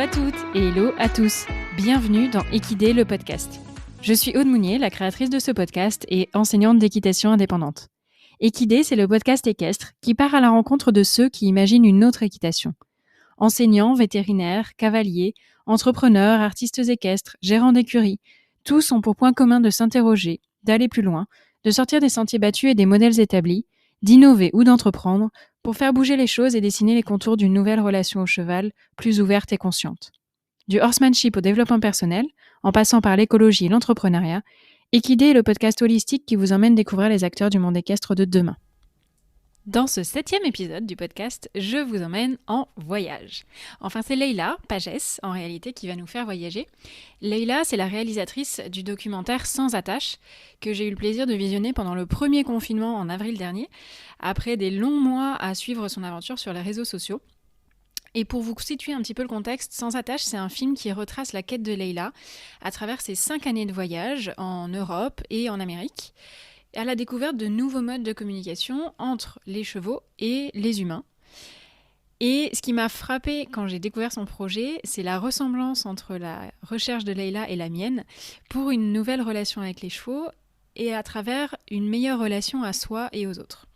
à toutes et hello à tous. Bienvenue dans Équidé, le podcast. Je suis Aude Mounier, la créatrice de ce podcast et enseignante d'équitation indépendante. Équidé, c'est le podcast équestre qui part à la rencontre de ceux qui imaginent une autre équitation. Enseignants, vétérinaires, cavaliers, entrepreneurs, artistes équestres, gérants d'écuries, tous ont pour point commun de s'interroger, d'aller plus loin, de sortir des sentiers battus et des modèles établis, d'innover ou d'entreprendre pour faire bouger les choses et dessiner les contours d'une nouvelle relation au cheval, plus ouverte et consciente. Du horsemanship au développement personnel, en passant par l'écologie et l'entrepreneuriat, Équidé est le podcast holistique qui vous emmène découvrir les acteurs du monde équestre de demain. Dans ce 7e épisode du podcast, je vous emmène en voyage. Enfin, c'est Leïla Pagès, en réalité, qui va nous faire voyager. Leïla, c'est la réalisatrice du documentaire Sans attache, que j'ai eu le plaisir de visionner pendant le premier confinement en avril dernier, après des longs mois à suivre son aventure sur les réseaux sociaux. Et pour vous situer un petit peu le contexte, Sans attache, c'est un film qui retrace la quête de Leïla à travers ses 5 années de voyage en Europe et en Amérique, à la découverte de nouveaux modes de communication entre les chevaux et les humains. Et ce qui m'a frappée quand j'ai découvert son projet, c'est la ressemblance entre la recherche de Leïla et la mienne pour une nouvelle relation avec les chevaux et à travers une meilleure relation à soi et aux autres.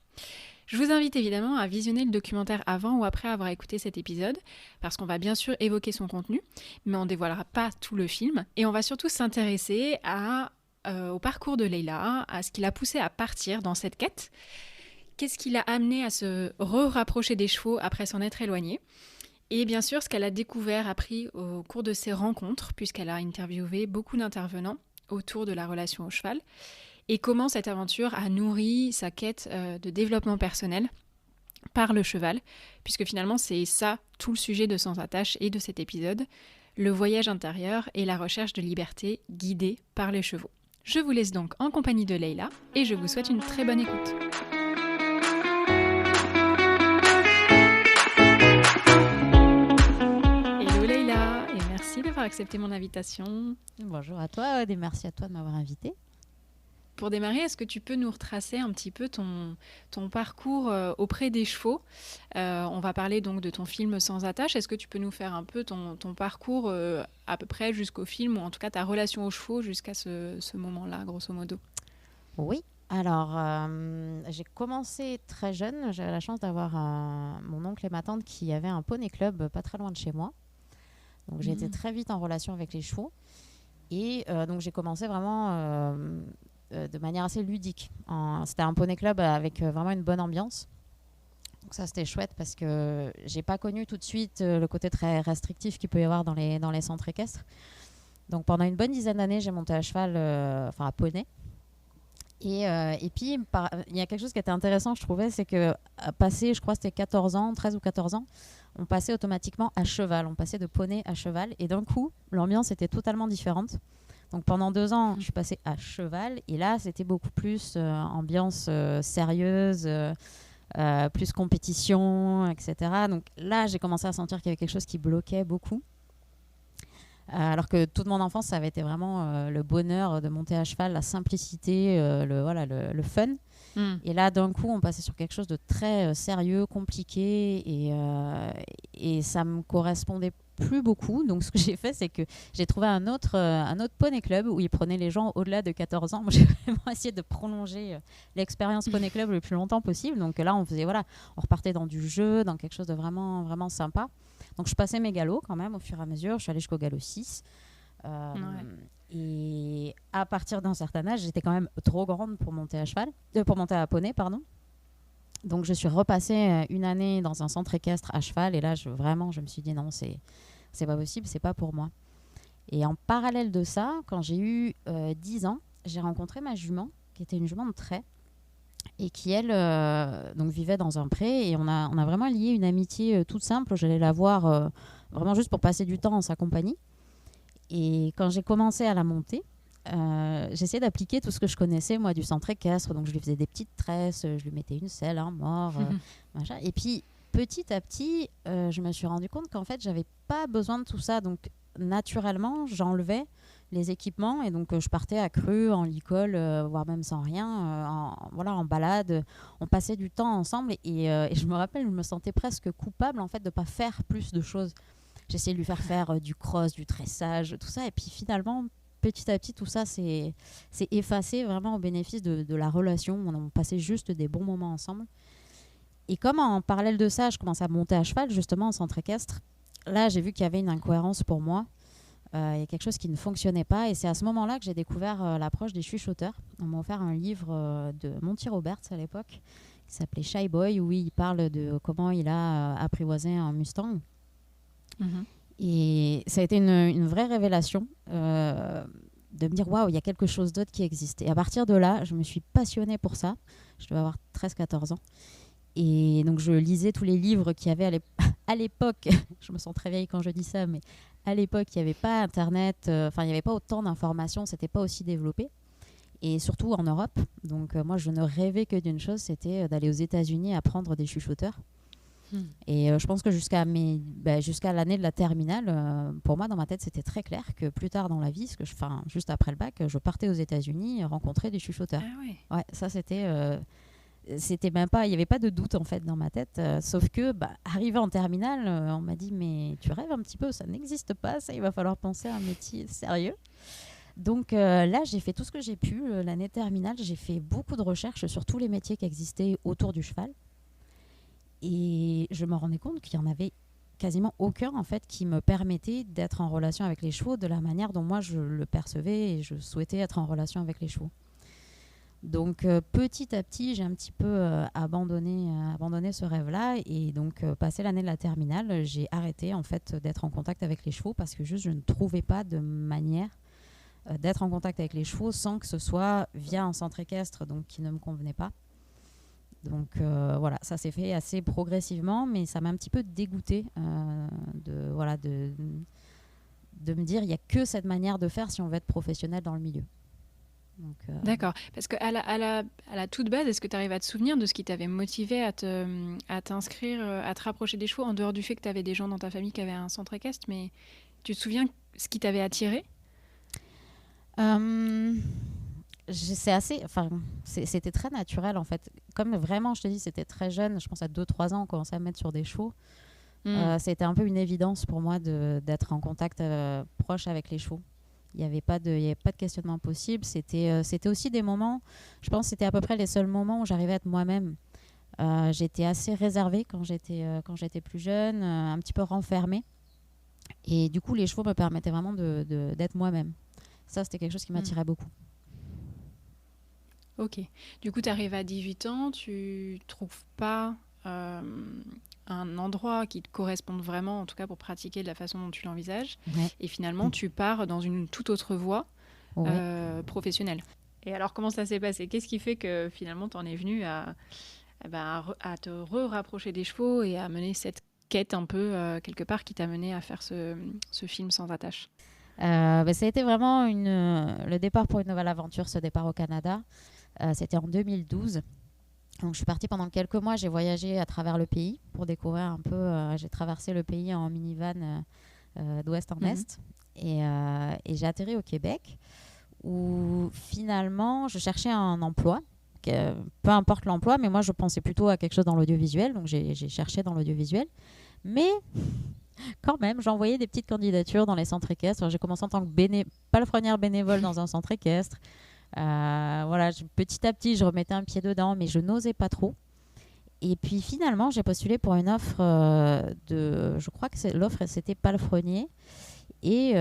Je vous invite évidemment à visionner le documentaire avant ou après avoir écouté cet épisode, parce qu'on va bien sûr évoquer son contenu, mais on ne dévoilera pas tout le film, et on va surtout s'intéresser au parcours de Leïla, à ce qui l'a poussé à partir dans cette quête, qu'est-ce qui l'a amené à se rapprocher des chevaux après s'en être éloignée, et bien sûr ce qu'elle a découvert, appris au cours de ses rencontres, puisqu'elle a interviewé beaucoup d'intervenants autour de la relation au cheval, et comment cette aventure a nourri sa quête de développement personnel par le cheval, puisque finalement c'est ça tout le sujet de Sans attache et de cet épisode, le voyage intérieur et la recherche de liberté guidée par les chevaux. Je vous laisse donc en compagnie de Leïla et je vous souhaite une très bonne écoute. Hello Leïla, et merci d'avoir accepté mon invitation. Bonjour à toi, et merci à toi de m'avoir invitée. Pour démarrer, est-ce que tu peux nous retracer un petit peu ton parcours auprès des chevaux ? On va parler donc de ton film Sans attache. Est-ce que tu peux nous faire un peu ton parcours à peu près jusqu'au film, ou en tout cas ta relation aux chevaux jusqu'à ce moment-là, grosso modo ? Oui, alors j'ai commencé très jeune. J'avais la chance d'avoir mon oncle et ma tante qui avaient un poney club pas très loin de chez moi. Donc j'ai été très vite en relation avec les chevaux. Et donc j'ai commencé vraiment de manière assez ludique. C'était un poney club avec vraiment une bonne ambiance. Donc ça c'était chouette parce que j'ai pas connu tout de suite le côté très restrictif qu'il peut y avoir dans les centres équestres. Donc pendant une bonne dizaine d'années j'ai monté à cheval, à poney. Et puis il y a quelque chose qui était intéressant je trouvais, c'est que passé, je crois c'était 14 ans, 13 ou 14 ans, on passait automatiquement à cheval, on passait de poney à cheval, et d'un coup l'ambiance était totalement différente. Donc pendant 2 ans, je suis passée à cheval, et là, c'était beaucoup plus ambiance sérieuse, plus compétition, etc. Donc là, j'ai commencé à sentir qu'il y avait quelque chose qui bloquait beaucoup. Alors que toute mon enfance, ça avait été vraiment le bonheur de monter à cheval, la simplicité, le fun. Et là, d'un coup, on passait sur quelque chose de très sérieux, compliqué, et ça me correspondait plus beaucoup. Donc, ce que j'ai fait, c'est que j'ai trouvé un autre poney club où ils prenaient les gens au-delà de 14 ans. Moi, j'ai vraiment essayé de prolonger l'expérience poney club le plus longtemps possible. Donc là, on repartait dans du jeu, dans quelque chose de vraiment, vraiment sympa. Donc, je passais mes galops quand même au fur et à mesure. Je suis allée jusqu'au galop 6. Et à partir d'un certain âge, j'étais quand même trop grande pour monter à poney, pardon. Donc je suis repassée une année dans un centre équestre à cheval, et là je me suis dit non, c'est pas possible, c'est pas pour moi. Et en parallèle de ça, quand j'ai eu 10 ans, j'ai rencontré ma jument, qui était une jument de trait, et qui elle donc vivait dans un pré, et on a vraiment lié une amitié toute simple. J'allais la voir vraiment juste pour passer du temps en sa compagnie. Et quand j'ai commencé à la monter, j'essayais d'appliquer tout ce que je connaissais, moi, du centre équestre. Donc, je lui faisais des petites tresses, je lui mettais une selle, un mort, machin. Et puis, petit à petit, je me suis rendu compte qu'en fait, j'avais pas besoin de tout ça. Donc, naturellement, j'enlevais les équipements, et donc je partais à cru, en licol, voire même sans rien, en balade. On passait du temps ensemble, et je me rappelle, je me sentais presque coupable en fait de pas faire plus de choses. J'essayais de lui faire faire du cross, du dressage, tout ça. Et puis finalement, petit à petit, tout ça c'est effacé vraiment au bénéfice de la relation. On passait juste des bons moments ensemble. Et comme en parallèle de ça, je commençais à monter à cheval, justement en centre équestre, là j'ai vu qu'il y avait une incohérence pour moi. Il y a quelque chose qui ne fonctionnait pas. Et c'est à ce moment-là que j'ai découvert l'approche des chuchoteurs. On m'a offert un livre de Monty Roberts à l'époque, qui s'appelait Shy Boy, où il parle de comment il a apprivoisé un Mustang. Mhm. Et ça a été une vraie révélation de me dire waouh, il y a quelque chose d'autre qui existe. Et à partir de là, je me suis passionnée pour ça. Je devais avoir 13-14 ans. Et donc, je lisais tous les livres qu'il y avait à l'époque. Je me sens très vieille quand je dis ça, mais à l'époque, il n'y avait pas Internet. Il n'y avait pas autant d'informations. C'était pas aussi développé. Et surtout en Europe. Donc, moi, je ne rêvais que d'une chose, c'était d'aller aux États-Unis apprendre des chuchoteurs. Et je pense que jusqu'à l'année de la terminale, pour moi, dans ma tête, c'était très clair que plus tard dans la vie, juste après le bac, je partais aux États-Unis rencontrer des chuchoteurs. Ah ouais. Ouais, ça, c'était même pas, il n'y avait pas de doute en fait dans ma tête. Sauf que, arrivé en terminale, on m'a dit mais tu rêves un petit peu, ça n'existe pas, ça, il va falloir penser à un métier sérieux. Donc là, j'ai fait tout ce que j'ai pu. L'année terminale, j'ai fait beaucoup de recherches sur tous les métiers qui existaient autour du cheval. Et je me rendais compte qu'il y en avait quasiment aucun en fait qui me permettait d'être en relation avec les chevaux de la manière dont moi je le percevais et je souhaitais être en relation avec les chevaux. Donc petit à petit, j'ai un petit peu abandonné ce rêve-là. Et donc passé l'année de la terminale, j'ai arrêté en fait d'être en contact avec les chevaux parce que juste je ne trouvais pas de manière d'être en contact avec les chevaux sans que ce soit via un centre équestre, donc qui ne me convenait pas. Donc voilà, ça s'est fait assez progressivement, mais ça m'a un petit peu dégoûtée de me dire il n'y a que cette manière de faire si on veut être professionnel dans le milieu. Donc, D'accord. Parce qu'à la toute base, est-ce que tu arrives à te souvenir de ce qui t'avait motivé à t'inscrire, à te rapprocher des chevaux, en dehors du fait que tu avais des gens dans ta famille qui avaient un centre équestre, mais tu te souviens ce qui t'avait attiré? C'était très naturel en fait. Comme vraiment, je te dis, c'était très jeune. Je pense à 2-3 ans, on commençait à me mettre sur des chevaux. C'était un peu une évidence pour moi d'être en contact proche avec les chevaux. Il n'y avait pas de questionnement possible. C'était aussi des moments, je pense que c'était à peu près les seuls moments où j'arrivais à être moi-même. J'étais assez réservée quand j'étais plus jeune, un petit peu renfermée. Et du coup, les chevaux me permettaient vraiment d'être moi-même. Ça, c'était quelque chose qui m'attirait beaucoup. Ok. Du coup, tu arrives à 18 ans, tu trouves pas un endroit qui te corresponde vraiment, en tout cas pour pratiquer de la façon dont tu l'envisages. Ouais. Et finalement, tu pars dans une toute autre voie professionnelle. Et alors, comment ça s'est passé? Qu'est-ce qui fait que finalement, tu en es venu à te rapprocher des chevaux et à mener cette quête un peu, quelque part, qui t'a mené à faire ce film sans attache? Ça a été vraiment le départ pour une nouvelle aventure, ce départ au Canada. C'était en 2012. Donc, je suis partie pendant quelques mois. J'ai voyagé à travers le pays pour découvrir un peu. J'ai traversé le pays en minivan d'ouest en est. Et j'ai atterri au Québec où finalement, je cherchais un emploi. Peu importe l'emploi, mais moi, je pensais plutôt à quelque chose dans l'audiovisuel. Donc, j'ai cherché dans l'audiovisuel. Mais quand même, j'envoyais des petites candidatures dans les centres équestres. Alors, j'ai commencé en tant que palefrenière bénévole dans un centre équestre. Petit à petit, je remettais un pied dedans, mais je n'osais pas trop. Et puis finalement, j'ai postulé pour une offre je crois que l'offre, c'était palefrenier. Et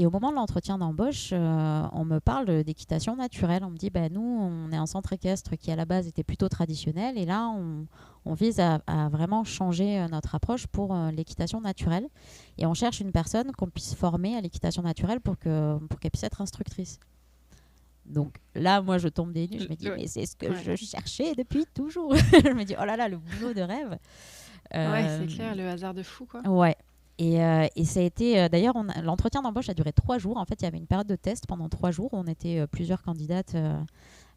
au moment de l'entretien d'embauche, on me parle d'équitation naturelle. On me dit, nous, on est un centre équestre qui à la base était plutôt traditionnel. Et là, on vise à vraiment changer notre approche pour l'équitation naturelle. Et on cherche une personne qu'on puisse former à l'équitation naturelle pour qu'elle puisse être instructrice. Donc là, moi, je tombe des nues. Je me dis, mais c'est ce que je cherchais depuis toujours. Je me dis, oh là là, le boulot de rêve. Ouais, c'est clair, le hasard de fou, quoi. Ouais. Et ça a été... D'ailleurs, l'entretien d'embauche a duré 3 jours. En fait, il y avait une période de test pendant 3 jours. On était plusieurs candidates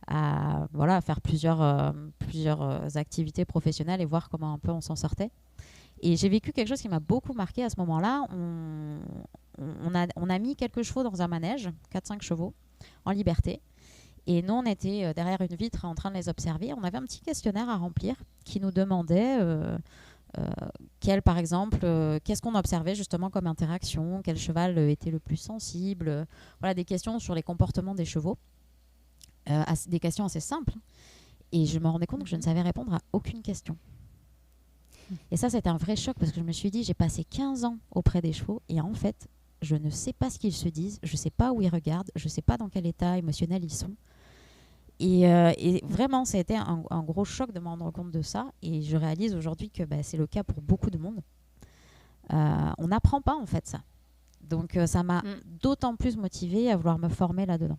à faire plusieurs activités professionnelles et voir comment un peu on s'en sortait. Et j'ai vécu quelque chose qui m'a beaucoup marqué à ce moment-là. On a mis quelques chevaux dans un manège, 4-5 chevaux, en liberté. Et nous, on était derrière une vitre en train de les observer. On avait un petit questionnaire à remplir qui nous demandait Par exemple, qu'est-ce qu'on observait justement comme interaction, quel cheval était le plus sensible, voilà, des questions sur les comportements des chevaux, des questions assez simples. Et je me rendais compte que je ne savais répondre à aucune question. Et ça, c'était un vrai choc parce que je me suis dit, j'ai passé 15 ans auprès des chevaux et en fait, je ne sais pas ce qu'ils se disent, je ne sais pas où ils regardent, je ne sais pas dans quel état émotionnel ils sont. Et vraiment, ça a été un gros choc de me rendre compte de ça. Et je réalise aujourd'hui que c'est le cas pour beaucoup de monde. On n'apprend pas en fait ça. Donc ça m'a d'autant plus motivée à vouloir me former là-dedans.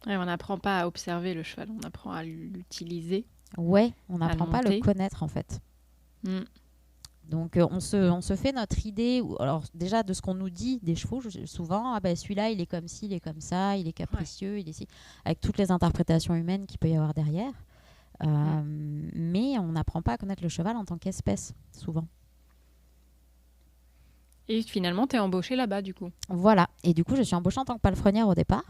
Ouais, on n'apprend pas à observer le cheval, on apprend à l'utiliser. Ouais, on n'apprend pas à le connaître en fait. Donc on se fait notre idée, alors déjà de ce qu'on nous dit des chevaux, souvent, celui-là il est comme ci, il est comme ça, il est capricieux, il est ci, avec toutes les interprétations humaines qu'il peut y avoir derrière. Mais on n'apprend pas à connaître le cheval en tant qu'espèce, souvent. Et finalement, tu es embauchée là-bas, du coup. Voilà. Et du coup, je suis embauchée en tant que palefrenière au départ.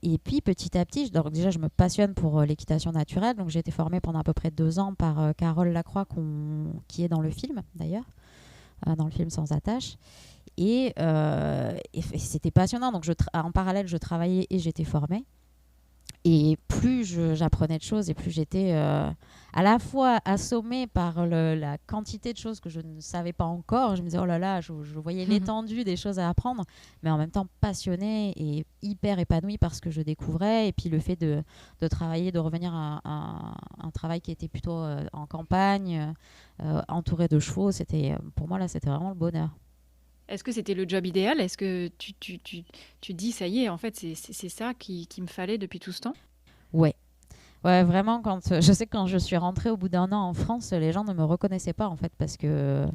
Et puis, petit à petit, donc déjà, je me passionne pour l'équitation naturelle. Donc, j'ai été formée pendant à peu près 2 ans par Carole Lacroix, qui est dans le film, d'ailleurs, dans le film Sans attache. Et c'était passionnant. Donc, en parallèle, je travaillais et j'étais formée. Et plus j'apprenais de choses et plus j'étais à la fois assommée par la quantité de choses que je ne savais pas encore. Je me disais, oh là là, je voyais l'étendue des choses à apprendre, mais en même temps passionnée et hyper épanouie par ce que je découvrais. Et puis le fait de travailler, de revenir à un travail qui était plutôt en campagne, entouré de chevaux, pour moi, là, c'était vraiment le bonheur. Est-ce que c'était le job idéal ? Est-ce que tu dis, ça y est, en fait, c'est ça qu'il me fallait depuis tout ce temps ? Ouais, vraiment, je sais que quand je suis rentrée au bout d'1 an en France, les gens ne me reconnaissaient pas, en fait, parce que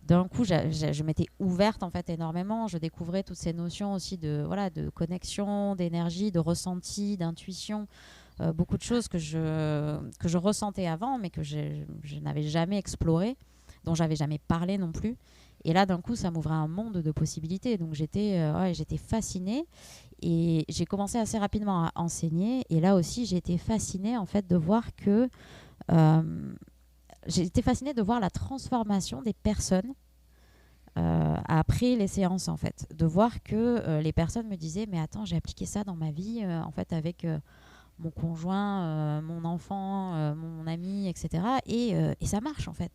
d'un coup, je m'étais ouverte, en fait, énormément. Je découvrais toutes ces notions aussi de connexion, d'énergie, de ressenti, d'intuition. Beaucoup de choses que je ressentais avant, mais que je n'avais jamais exploré, dont j'avais jamais parlé non plus. Et là, d'un coup, ça m'ouvrait un monde de possibilités. Donc, j'étais fascinée. Et j'ai commencé assez rapidement à enseigner. Et là aussi, j'ai été fascinée, en fait, de voir que... j'ai été fascinée de voir la transformation des personnes après les séances, en fait. De voir que les personnes me disaient, mais attends, j'ai appliqué ça dans ma vie, en fait, avec... mon conjoint, mon enfant, mon ami, etc. Et ça marche, en fait.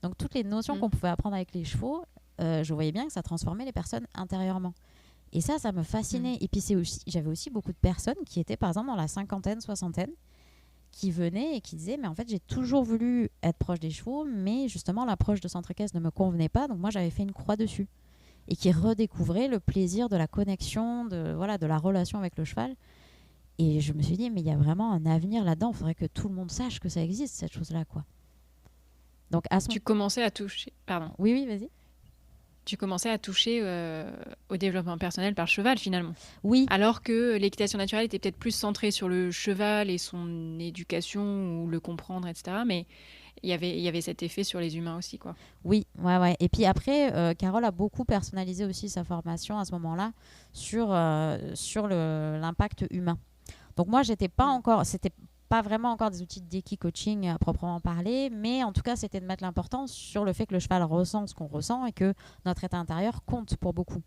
Donc, toutes les notions qu'on pouvait apprendre avec les chevaux, je voyais bien que ça transformait les personnes intérieurement. Et ça me fascinait. Et puis, j'avais aussi beaucoup de personnes qui étaient, par exemple, dans la cinquantaine, soixantaine, qui venaient et qui disaient, mais en fait, j'ai toujours voulu être proche des chevaux, mais justement, l'approche de centre équestre ne me convenait pas. Donc, moi, j'avais fait une croix dessus. Et qui redécouvraient le plaisir de la connexion, de la relation avec le cheval. Et je me suis dit, mais il y a vraiment un avenir là-dedans. Il faudrait que tout le monde sache que ça existe, cette chose-là, quoi. Donc, tu commençais à toucher... Pardon. Oui, vas-y. Tu commençais à toucher au développement personnel par cheval, finalement. Oui. Alors que l'équitation naturelle était peut-être plus centrée sur le cheval et son éducation, ou le comprendre, etc. Mais il y avait cet effet sur les humains aussi, quoi. Oui, ouais. Et puis après, Carole a beaucoup personnalisé aussi sa formation à ce moment-là sur l'impact humain. Donc moi, c'était pas vraiment encore des outils de coaching à proprement parler, mais en tout cas, c'était de mettre l'importance sur le fait que le cheval ressent ce qu'on ressent et que notre état intérieur compte pour beaucoup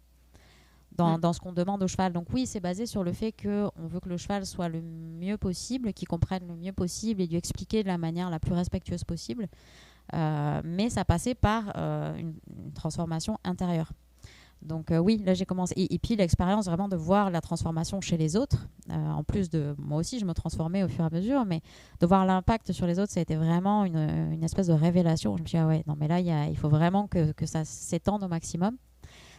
dans ce qu'on demande au cheval. Donc oui, c'est basé sur le fait qu'on veut que le cheval soit le mieux possible, qu'il comprenne le mieux possible et lui expliquer de la manière la plus respectueuse possible. Mais ça passait par une transformation intérieure. Donc oui, là j'ai commencé. Et puis l'expérience vraiment de voir la transformation chez les autres. En plus de moi aussi, je me transformais au fur et à mesure, mais de voir l'impact sur les autres, ça a été vraiment une espèce de révélation. Je me suis dit, ah ouais, non mais là, il faut vraiment que ça s'étende au maximum.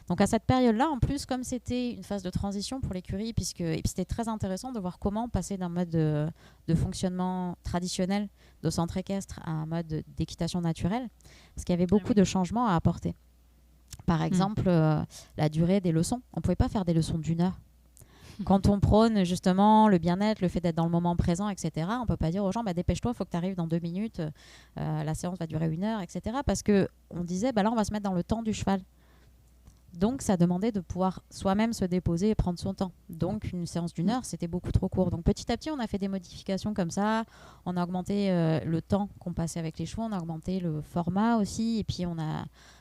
Donc à cette période-là, en plus, comme c'était une phase de transition pour l'écurie, et puis c'était très intéressant de voir comment passer d'un mode de fonctionnement traditionnel de centre équestre à un mode d'équitation naturelle, parce qu'il y avait beaucoup de changements à apporter. Par exemple, la durée des leçons. On ne pouvait pas faire des leçons d'1 heure. Quand on prône justement le bien-être, le fait d'être dans le moment présent, etc., on ne peut pas dire aux gens, dépêche-toi, il faut que tu arrives dans 2 minutes, la séance va durer 1 heure, etc. Parce qu'on disait, là, on va se mettre dans le temps du cheval. Donc, ça demandait de pouvoir soi-même se déposer et prendre son temps. Donc, une séance d'1 heure, c'était beaucoup trop court. Donc, petit à petit, on a fait des modifications comme ça. On a augmenté le temps qu'on passait avec les chevaux. On a augmenté le format aussi. Et puis,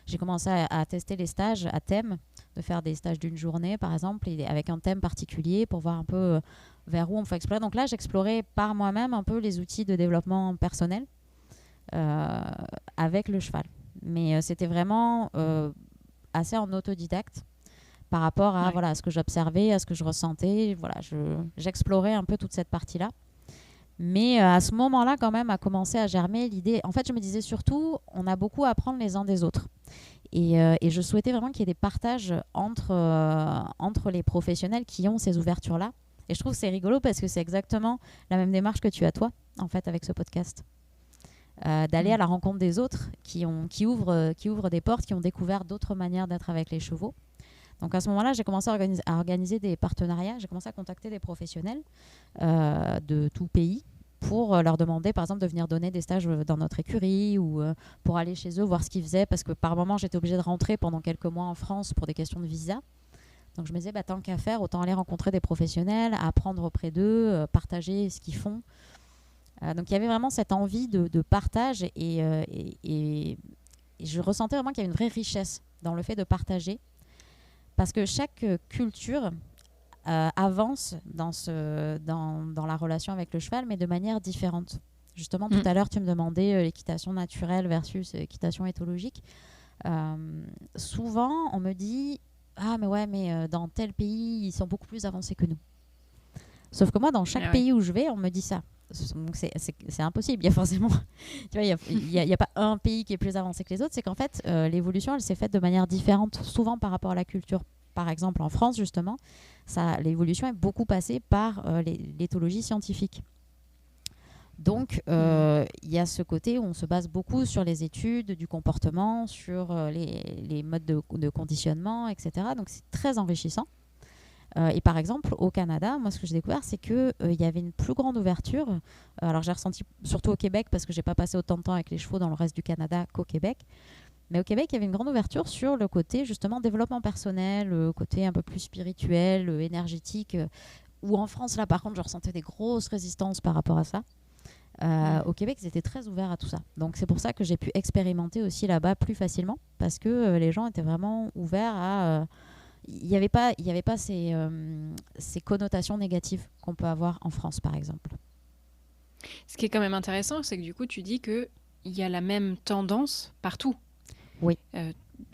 j'ai commencé à tester les stages à thème, de faire des stages d'une journée, par exemple, et avec un thème particulier pour voir un peu vers où on peut explorer. Donc là, j'explorais par moi-même un peu les outils de développement personnel avec le cheval. Mais c'était vraiment assez en autodidacte par rapport à, à ce que j'observais, à ce que je ressentais. Voilà, j'explorais un peu toute cette partie-là. Mais à ce moment-là, quand même, a commencé à germer l'idée. En fait, je me disais surtout, on a beaucoup à apprendre les uns des autres. Et je souhaitais vraiment qu'il y ait des partages entre les professionnels qui ont ces ouvertures-là. Et je trouve que c'est rigolo parce que c'est exactement la même démarche que tu as toi, en fait, avec ce podcast. D'aller à la rencontre des autres qui ouvrent des portes, qui ont découvert d'autres manières d'être avec les chevaux. Donc à ce moment-là, j'ai commencé à organiser des partenariats. J'ai commencé à contacter des professionnels de tout pays pour leur demander, par exemple, de venir donner des stages dans notre écurie ou pour aller chez eux, voir ce qu'ils faisaient. Parce que par moment, j'étais obligée de rentrer pendant quelques mois en France pour des questions de visa. Donc je me disais, tant qu'à faire, autant aller rencontrer des professionnels, apprendre auprès d'eux, partager ce qu'ils font. Donc il y avait vraiment cette envie de partage et je ressentais vraiment qu'il y avait une vraie richesse dans le fait de partager parce que chaque culture avance dans la relation avec le cheval mais de manière différente. Justement, tout à l'heure, tu me demandais l'équitation naturelle versus l'équitation éthologique. Souvent, on me dit « Ah, mais dans tel pays, ils sont beaucoup plus avancés que nous. » Sauf que moi, dans chaque pays où je vais, on me dit ça. Donc c'est impossible. Il y a forcément, tu vois, il y a pas un pays qui est plus avancé que les autres. C'est qu'en fait, l'évolution, elle s'est faite de manière différente, souvent par rapport à la culture. Par exemple, en France, justement, l'évolution est beaucoup passée par l'éthologie scientifique. Donc, il y a ce côté où on se base beaucoup sur les études du comportement, sur les modes de conditionnement, etc. Donc, c'est très enrichissant. Et par exemple, au Canada, moi, ce que j'ai découvert, c'est qu'il y avait une plus grande ouverture. Alors, j'ai ressenti surtout au Québec, parce que je n'ai pas passé autant de temps avec les chevaux dans le reste du Canada qu'au Québec. Mais au Québec, il y avait une grande ouverture sur le côté, justement, développement personnel, le côté un peu plus spirituel, énergétique. Où en France, là, par contre, je ressentais des grosses résistances par rapport à ça. Au Québec, ils étaient très ouverts à tout ça. Donc, c'est pour ça que j'ai pu expérimenter aussi là-bas plus facilement, parce que les gens étaient vraiment ouverts à... il n'y avait pas ces connotations négatives qu'on peut avoir en France, par exemple. Ce qui est quand même intéressant, c'est que du coup, tu dis qu'il y a la même tendance partout. Oui.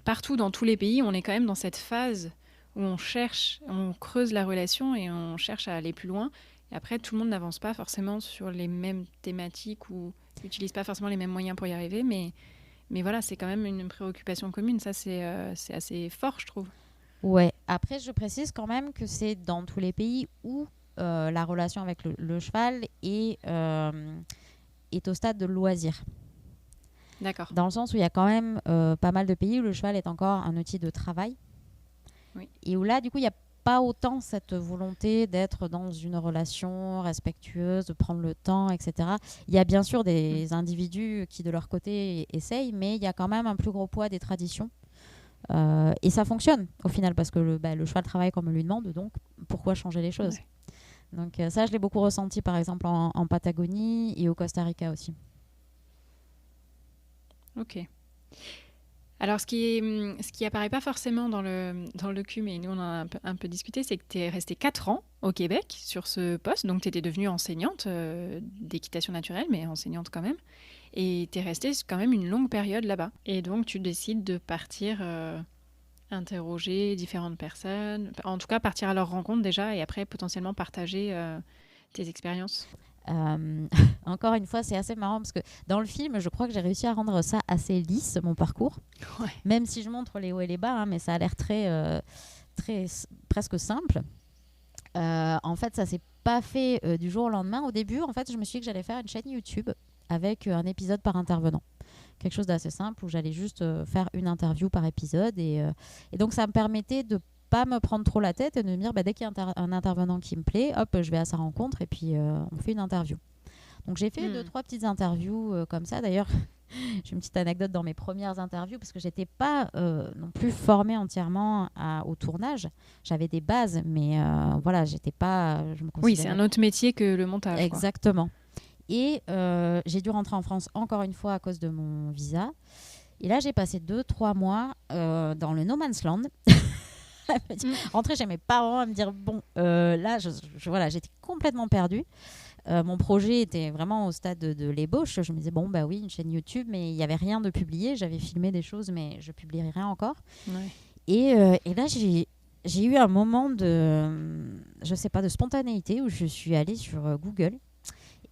Partout dans tous les pays, on est quand même dans cette phase où on creuse la relation et on cherche à aller plus loin. Et après, tout le monde n'avance pas forcément sur les mêmes thématiques ou n'utilise pas forcément les mêmes moyens pour y arriver. Mais voilà, c'est quand même une préoccupation commune. Ça, c'est assez fort, je trouve. Ouais. Après, je précise quand même que c'est dans tous les pays où la relation avec le cheval est au stade de loisir. D'accord. Dans le sens où il y a quand même pas mal de pays où le cheval est encore un outil de travail. Oui. Et où là, du coup, il n'y a pas autant cette volonté d'être dans une relation respectueuse, de prendre le temps, etc. Il y a bien sûr des individus qui, de leur côté, essayent, mais il y a quand même un plus gros poids des traditions. Et ça fonctionne au final parce que le cheval travaille comme on lui demande, donc pourquoi changer les choses? Donc ça, je l'ai beaucoup ressenti par exemple en Patagonie et au Costa Rica aussi. Ok. Alors, ce qui apparaît pas forcément dans le docu, mais nous on en a un peu discuté, c'est que tu es restée 4 ans au Québec sur ce poste, donc tu étais devenue enseignante d'équitation naturelle, mais enseignante quand même, et tu es restée quand même une longue période là-bas. Et donc tu décides de partir interroger différentes personnes, en tout cas partir à leur rencontre déjà, et après potentiellement partager tes expériences. Encore une fois, c'est assez marrant parce que dans le film, je crois que j'ai réussi à rendre ça assez lisse, mon parcours. Ouais. Même si je montre les hauts et les bas, hein, mais ça a l'air très presque simple. En fait, ça s'est pas fait du jour au lendemain. Au début, en fait, je me suis dit que j'allais faire une chaîne YouTube avec un épisode par intervenant. Quelque chose d'assez simple où j'allais juste faire une interview par épisode. Et donc, ça me permettait de pas me prendre trop la tête et de me dire dès qu'il y a un intervenant qui me plaît, hop, je vais à sa rencontre et puis on fait une interview. Donc j'ai fait 2-3 petites interviews comme ça. D'ailleurs, j'ai une petite anecdote dans mes premières interviews parce que j'étais pas non plus formée entièrement au tournage. J'avais des bases, mais voilà, j'étais pas. Je me Oui, c'est considérais un autre métier que le montage, quoi. exactement. Et j'ai dû rentrer en France encore une fois à cause de mon visa. Et là, j'ai passé 2-3 mois dans le no man's land. Rentrer chez mes parents à me dire bon, là, voilà, j'étais complètement perdue. Mon projet était vraiment au stade de l'ébauche. Je me disais, bon, bah oui, une chaîne YouTube, mais il n'y avait rien de publié. J'avais filmé des choses, mais je ne publierai rien encore. Ouais. Et là, j'ai eu un moment je sais pas, de spontanéité où je suis allée sur Google.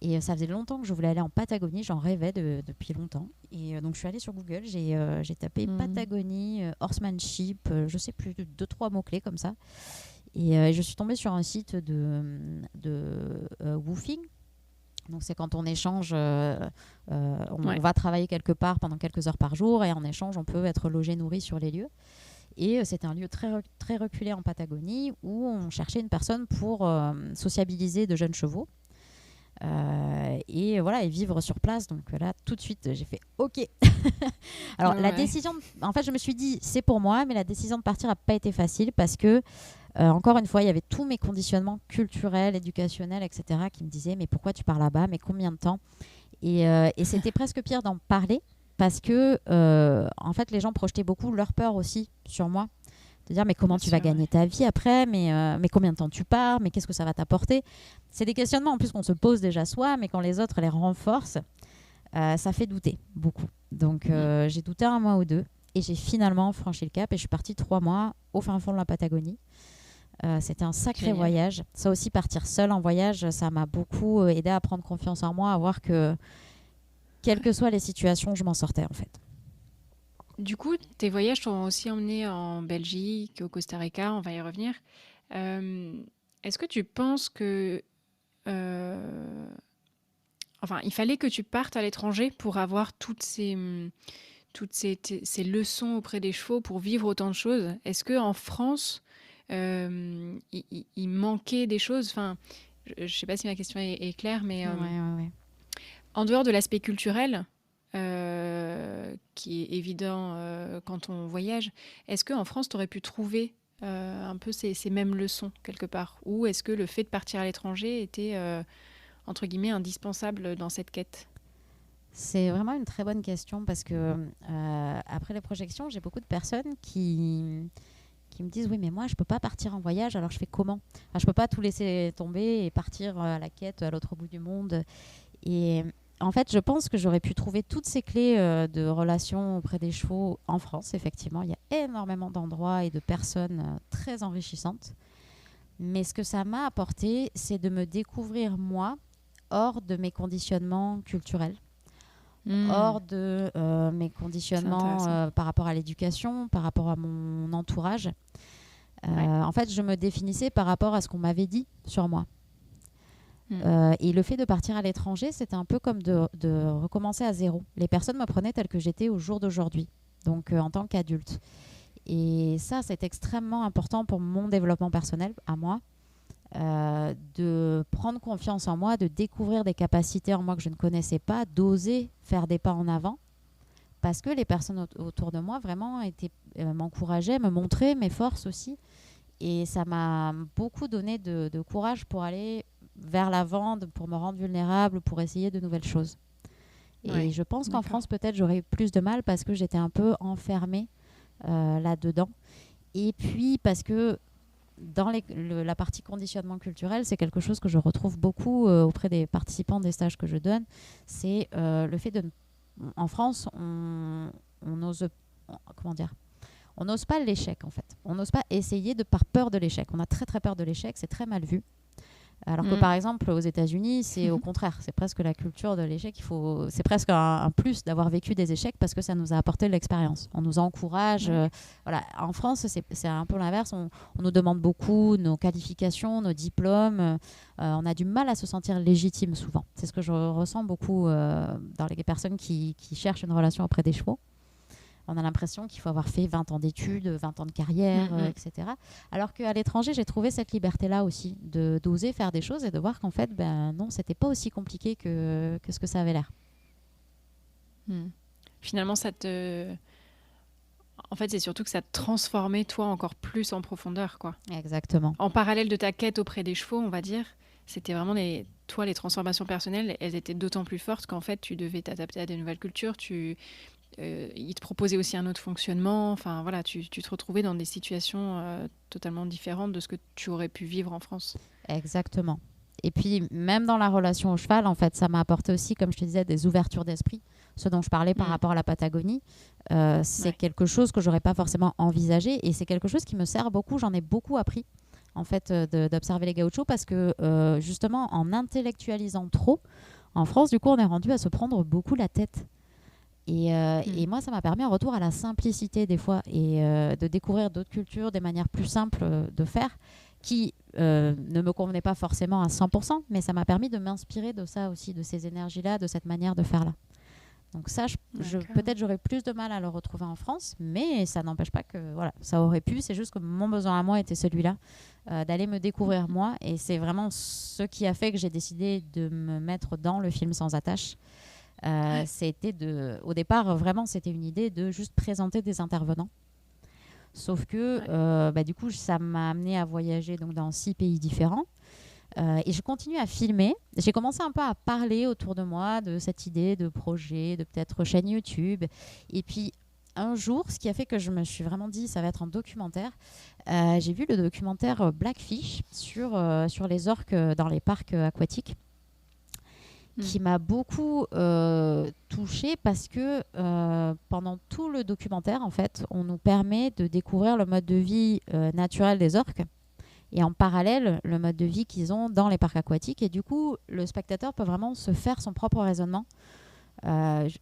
Et ça faisait longtemps que je voulais aller en Patagonie. J'en rêvais depuis longtemps. Et donc, je suis allée sur Google. J'ai tapé Patagonie, horsemanship, je sais plus, 2-3 mots-clés comme ça. Et je suis tombée sur un site de woofing. Donc, c'est quand on échange, on va travailler quelque part pendant quelques heures par jour et en échange, on peut être logé, nourri sur les lieux. Et c'est un lieu très reculé en Patagonie où on cherchait une personne pour sociabiliser de jeunes chevaux. Et voilà, et vivre sur place. Donc là, tout de suite, j'ai fait OK. Alors, la décision, en fait, je me suis dit, c'est pour moi, mais la décision de partir n'a pas été facile parce que encore une fois, il y avait tous mes conditionnements culturels, éducationnels, etc. qui me disaient mais pourquoi tu pars là-bas, mais combien de temps et c'était presque pire d'en parler parce que en fait, les gens projetaient beaucoup leur peur aussi sur moi. De dire mais comment tu vas gagner ta vie après, mais combien de temps tu pars, mais qu'est-ce que ça va t'apporter. C'est des questionnements en plus qu'on se pose déjà soi, mais quand les autres les renforcent, ça fait douter beaucoup. Donc j'ai douté 1 mois ou 2 et j'ai finalement franchi le cap et je suis partie 3 mois au fin fond de la Patagonie. C'était un sacré voyage. Ça aussi, partir seule en voyage, ça m'a beaucoup aidé à prendre confiance en moi, à voir que quelles que soient les situations, je m'en sortais en fait. Du coup, tes voyages t'ont aussi emmené en Belgique, au Costa Rica, on va y revenir. Est-ce que tu penses que... Enfin, il fallait que tu partes à l'étranger pour avoir toutes ces leçons auprès des chevaux, pour vivre autant de choses. Est-ce qu'en France, il manquait des choses? Enfin, je ne sais pas si ma question est claire, mais Ouais. en dehors de l'aspect culturel, qui est évident quand on voyage, est-ce qu'en France, tu aurais pu trouver un peu ces mêmes leçons quelque part? Ou est-ce que le fait de partir à l'étranger était, entre guillemets, indispensable dans cette quête? C'est vraiment une très bonne question parce que après les projections, j'ai beaucoup de personnes qui me disent oui mais moi je peux pas partir en voyage, alors je fais comment? Enfin, je peux pas tout laisser tomber et partir à la quête à l'autre bout du monde. Et en fait, je pense que j'aurais pu trouver toutes ces clés de relations auprès des chevaux en France. Effectivement, il y a énormément d'endroits et de personnes très enrichissantes. Mais ce que ça m'a apporté, c'est de me découvrir moi hors de mes conditionnements culturels. Hors de mes conditionnements par rapport à l'éducation, par rapport à mon entourage. En fait, je me définissais par rapport à ce qu'on m'avait dit sur moi. Et le fait de partir à l'étranger, c'était un peu comme de recommencer à zéro. Les personnes me prenaient telle que j'étais au jour d'aujourd'hui, donc en tant qu'adulte. Et ça, c'est extrêmement important pour mon développement personnel, à moi. De prendre confiance en moi, de découvrir des capacités en moi que je ne connaissais pas, d'oser faire des pas en avant, parce que les personnes autour de moi vraiment m'encourageaient, me montraient mes forces aussi, et ça m'a beaucoup donné de courage pour aller vers l'avant, pour me rendre vulnérable, pour essayer de nouvelles choses. Et je pense qu'en France, peut-être, j'aurais eu plus de mal parce que j'étais un peu enfermée là-dedans. Et puis, parce que dans la partie conditionnement culturel, c'est quelque chose que je retrouve beaucoup auprès des participants des stages que je donne. C'est le fait en France, on n'ose pas l'échec en fait. On n'ose pas essayer par peur de l'échec. On a très très peur de l'échec, c'est très mal vu. Alors que par exemple aux États-Unis, c'est au contraire, c'est presque la culture de l'échec. C'est presque un plus d'avoir vécu des échecs parce que ça nous a apporté de l'expérience. On nous encourage. Voilà. En France, c'est un peu l'inverse. On nous demande beaucoup nos qualifications, nos diplômes. On a du mal à se sentir légitime souvent. C'est ce que je ressens beaucoup dans les personnes qui cherchent une relation auprès des chevaux. On a l'impression qu'il faut avoir fait 20 ans d'études, 20 ans de carrière, etc. Alors qu'à l'étranger, j'ai trouvé cette liberté-là aussi, d'oser faire des choses et de voir qu'en fait, non, c'était pas aussi compliqué que ce que ça avait l'air. Finalement, en fait, c'est surtout que ça te transformait, toi, encore plus en profondeur, quoi. Exactement. En parallèle de ta quête auprès des chevaux, on va dire, c'était vraiment toi, les transformations personnelles, elles étaient d'autant plus fortes qu'en fait, tu devais t'adapter à des nouvelles cultures. Ils te proposaient aussi un autre fonctionnement. Enfin, voilà, tu te retrouvais dans des situations totalement différentes de ce que tu aurais pu vivre en France. Exactement. Et puis, même dans la relation au cheval, en fait, ça m'a apporté aussi, comme je te disais, des ouvertures d'esprit. Ce dont je parlais par rapport à la Patagonie, c'est quelque chose que j'aurais pas forcément envisagé. Et c'est quelque chose qui me sert beaucoup. J'en ai beaucoup appris, en fait, d'observer les gauchos parce que, justement, en intellectualisant trop, en France, du coup, on est rendu à se prendre beaucoup la tête. Et moi, ça m'a permis un retour à la simplicité des fois et de découvrir d'autres cultures, des manières plus simples de faire qui ne me convenaient pas forcément à 100%, mais ça m'a permis de m'inspirer de ça aussi, de ces énergies-là, de cette manière de faire-là. Donc ça, peut-être j'aurais plus de mal à le retrouver en France, mais ça n'empêche pas que voilà, ça aurait pu. C'est juste que mon besoin à moi était celui-là, d'aller me découvrir moi. Et c'est vraiment ce qui a fait que j'ai décidé de me mettre dans le film Sans attache. Au départ, vraiment, c'était une idée de juste présenter des intervenants. Sauf que, du coup, ça m'a amené à voyager donc, dans 6 pays différents. Et je continue à filmer. J'ai commencé un peu à parler autour de moi de cette idée de projet, de peut-être chaîne YouTube. Et puis, un jour, ce qui a fait que je me suis vraiment dit ça va être un documentaire, j'ai vu le documentaire Blackfish sur les orques dans les parcs aquatiques, qui m'a beaucoup touchée parce que pendant tout le documentaire, en fait, on nous permet de découvrir le mode de vie naturel des orques et en parallèle, le mode de vie qu'ils ont dans les parcs aquatiques. Et du coup, le spectateur peut vraiment se faire son propre raisonnement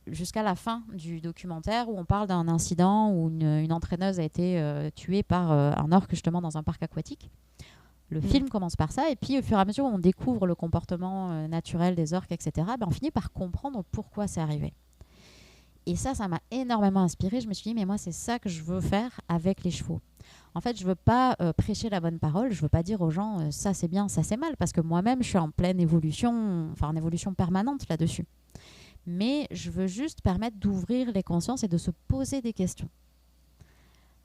jusqu'à la fin du documentaire où on parle d'un incident où une entraîneuse a été tuée par un orque justement dans un parc aquatique. Le film commence par ça, et puis au fur et à mesure où on découvre le comportement naturel des orques, etc., on finit par comprendre pourquoi c'est arrivé. Et ça m'a énormément inspirée. Je me suis dit, mais moi, c'est ça que je veux faire avec les chevaux. En fait, je ne veux pas prêcher la bonne parole, je ne veux pas dire aux gens, ça c'est bien, ça c'est mal, parce que moi-même, je suis en pleine évolution, en évolution permanente là-dessus. Mais je veux juste permettre d'ouvrir les consciences et de se poser des questions.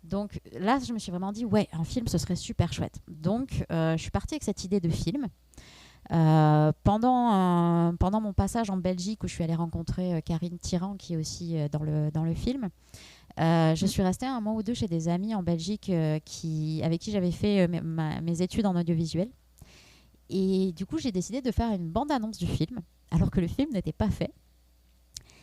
Donc là, je me suis vraiment dit, ouais, un film, ce serait super chouette. Donc, je suis partie avec cette idée de film. Pendant mon passage en Belgique, où je suis allée rencontrer Karine Tiran, qui est aussi dans le film, je suis restée un mois ou deux chez des amis en Belgique avec qui j'avais fait mes études en audiovisuel. Et du coup, j'ai décidé de faire une bande-annonce du film, alors que le film n'était pas fait.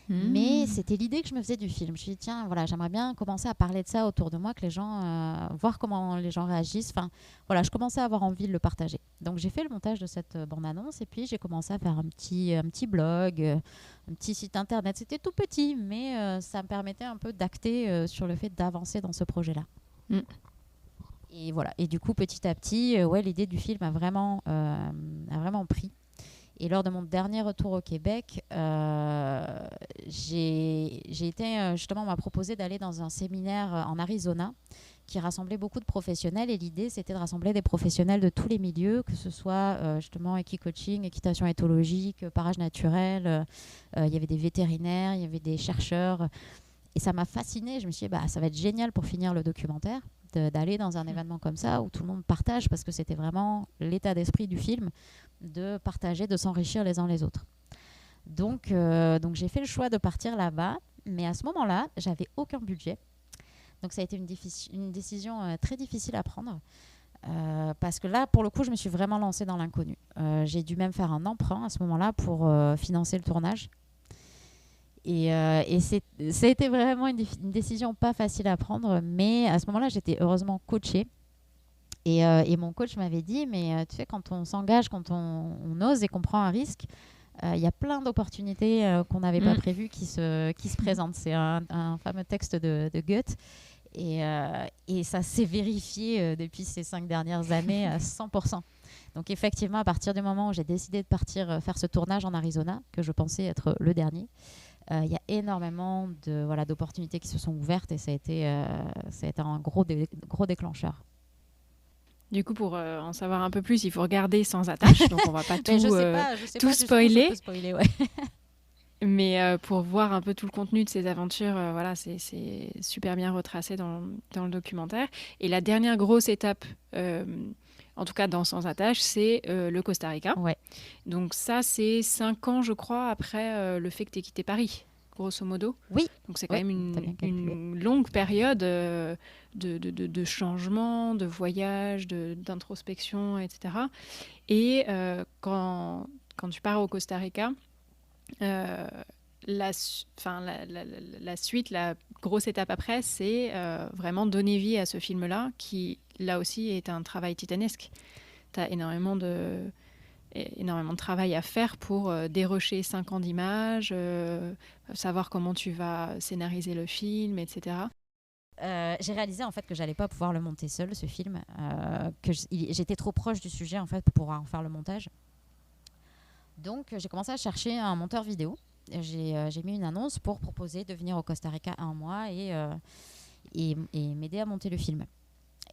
Mais c'était l'idée que je me faisais du film. Je me suis dit, tiens, voilà, j'aimerais bien commencer à parler de ça autour de moi, que les gens, voir comment les gens réagissent. Enfin, voilà, je commençais à avoir envie de le partager. Donc, j'ai fait le montage de cette bande-annonce et puis j'ai commencé à faire un petit blog, un petit site internet. C'était tout petit, mais ça me permettait un peu d'acter sur le fait d'avancer dans ce projet-là. Et voilà. Et du coup, petit à petit, l'idée du film a vraiment pris. Et lors de mon dernier retour au Québec, on m'a proposé d'aller dans un séminaire en Arizona qui rassemblait beaucoup de professionnels. Et l'idée, c'était de rassembler des professionnels de tous les milieux, que ce soit justement équi-coaching, équitation éthologique, parage naturel. Il y avait des vétérinaires, il y avait des chercheurs. Et ça m'a fascinée. Je me suis dit, ça va être génial pour finir le documentaire d'aller dans un événement comme ça où tout le monde partage, parce que c'était vraiment l'état d'esprit du film, de partager, de s'enrichir les uns les autres. Donc j'ai fait le choix de partir là-bas, mais à ce moment-là, j'avais aucun budget. Donc ça a été une décision très difficile à prendre, parce que là, pour le coup, je me suis vraiment lancée dans l'inconnu. J'ai dû même faire un emprunt à ce moment-là pour financer le tournage. Et ça a été vraiment une décision pas facile à prendre, mais à ce moment-là, j'étais heureusement coachée. Et mon coach m'avait dit, mais tu sais, quand on s'engage, quand on ose et qu'on prend un risque, il y a plein d'opportunités qu'on n'avait pas prévues qui se présentent. C'est un fameux texte de Goethe. Et ça s'est vérifié depuis ces 5 dernières années à 100%. Donc effectivement, à partir du moment où j'ai décidé de partir faire ce tournage en Arizona, que je pensais être le dernier, il y a énormément d'opportunités qui se sont ouvertes et ça a été un gros déclencheur. Du coup, pour en savoir un peu plus, il faut regarder Sans attache. Donc, on va pas tout spoiler. Spoiler, ouais. Mais pour voir un peu tout le contenu de ces aventures, voilà, c'est super bien retracé dans le documentaire. Et la dernière grosse étape, en tout cas dans Sans attache, c'est le Costa Rica. Ouais. Donc ça, c'est 5 ans, je crois, après le fait que tu aies quitté Paris, grosso modo. Oui. Donc c'est quand Oui, même t'as bien calculé. une longue période de changement, de voyage, d'introspection, etc. Et quand tu pars au Costa Rica, euh, la suite, la grosse étape après, c'est vraiment donner vie à ce film-là, qui là aussi est un travail titanesque. Tu as énormément de travail à faire pour dérocher 5 ans d'images, savoir comment tu vas scénariser le film, etc. J'ai réalisé en fait que j'allais pas pouvoir le monter seul, ce film, que j'étais trop proche du sujet en fait pour pouvoir en faire le montage. Donc j'ai commencé à chercher un monteur vidéo. J'ai mis une annonce pour proposer de venir au Costa Rica un mois et m'aider à monter le film.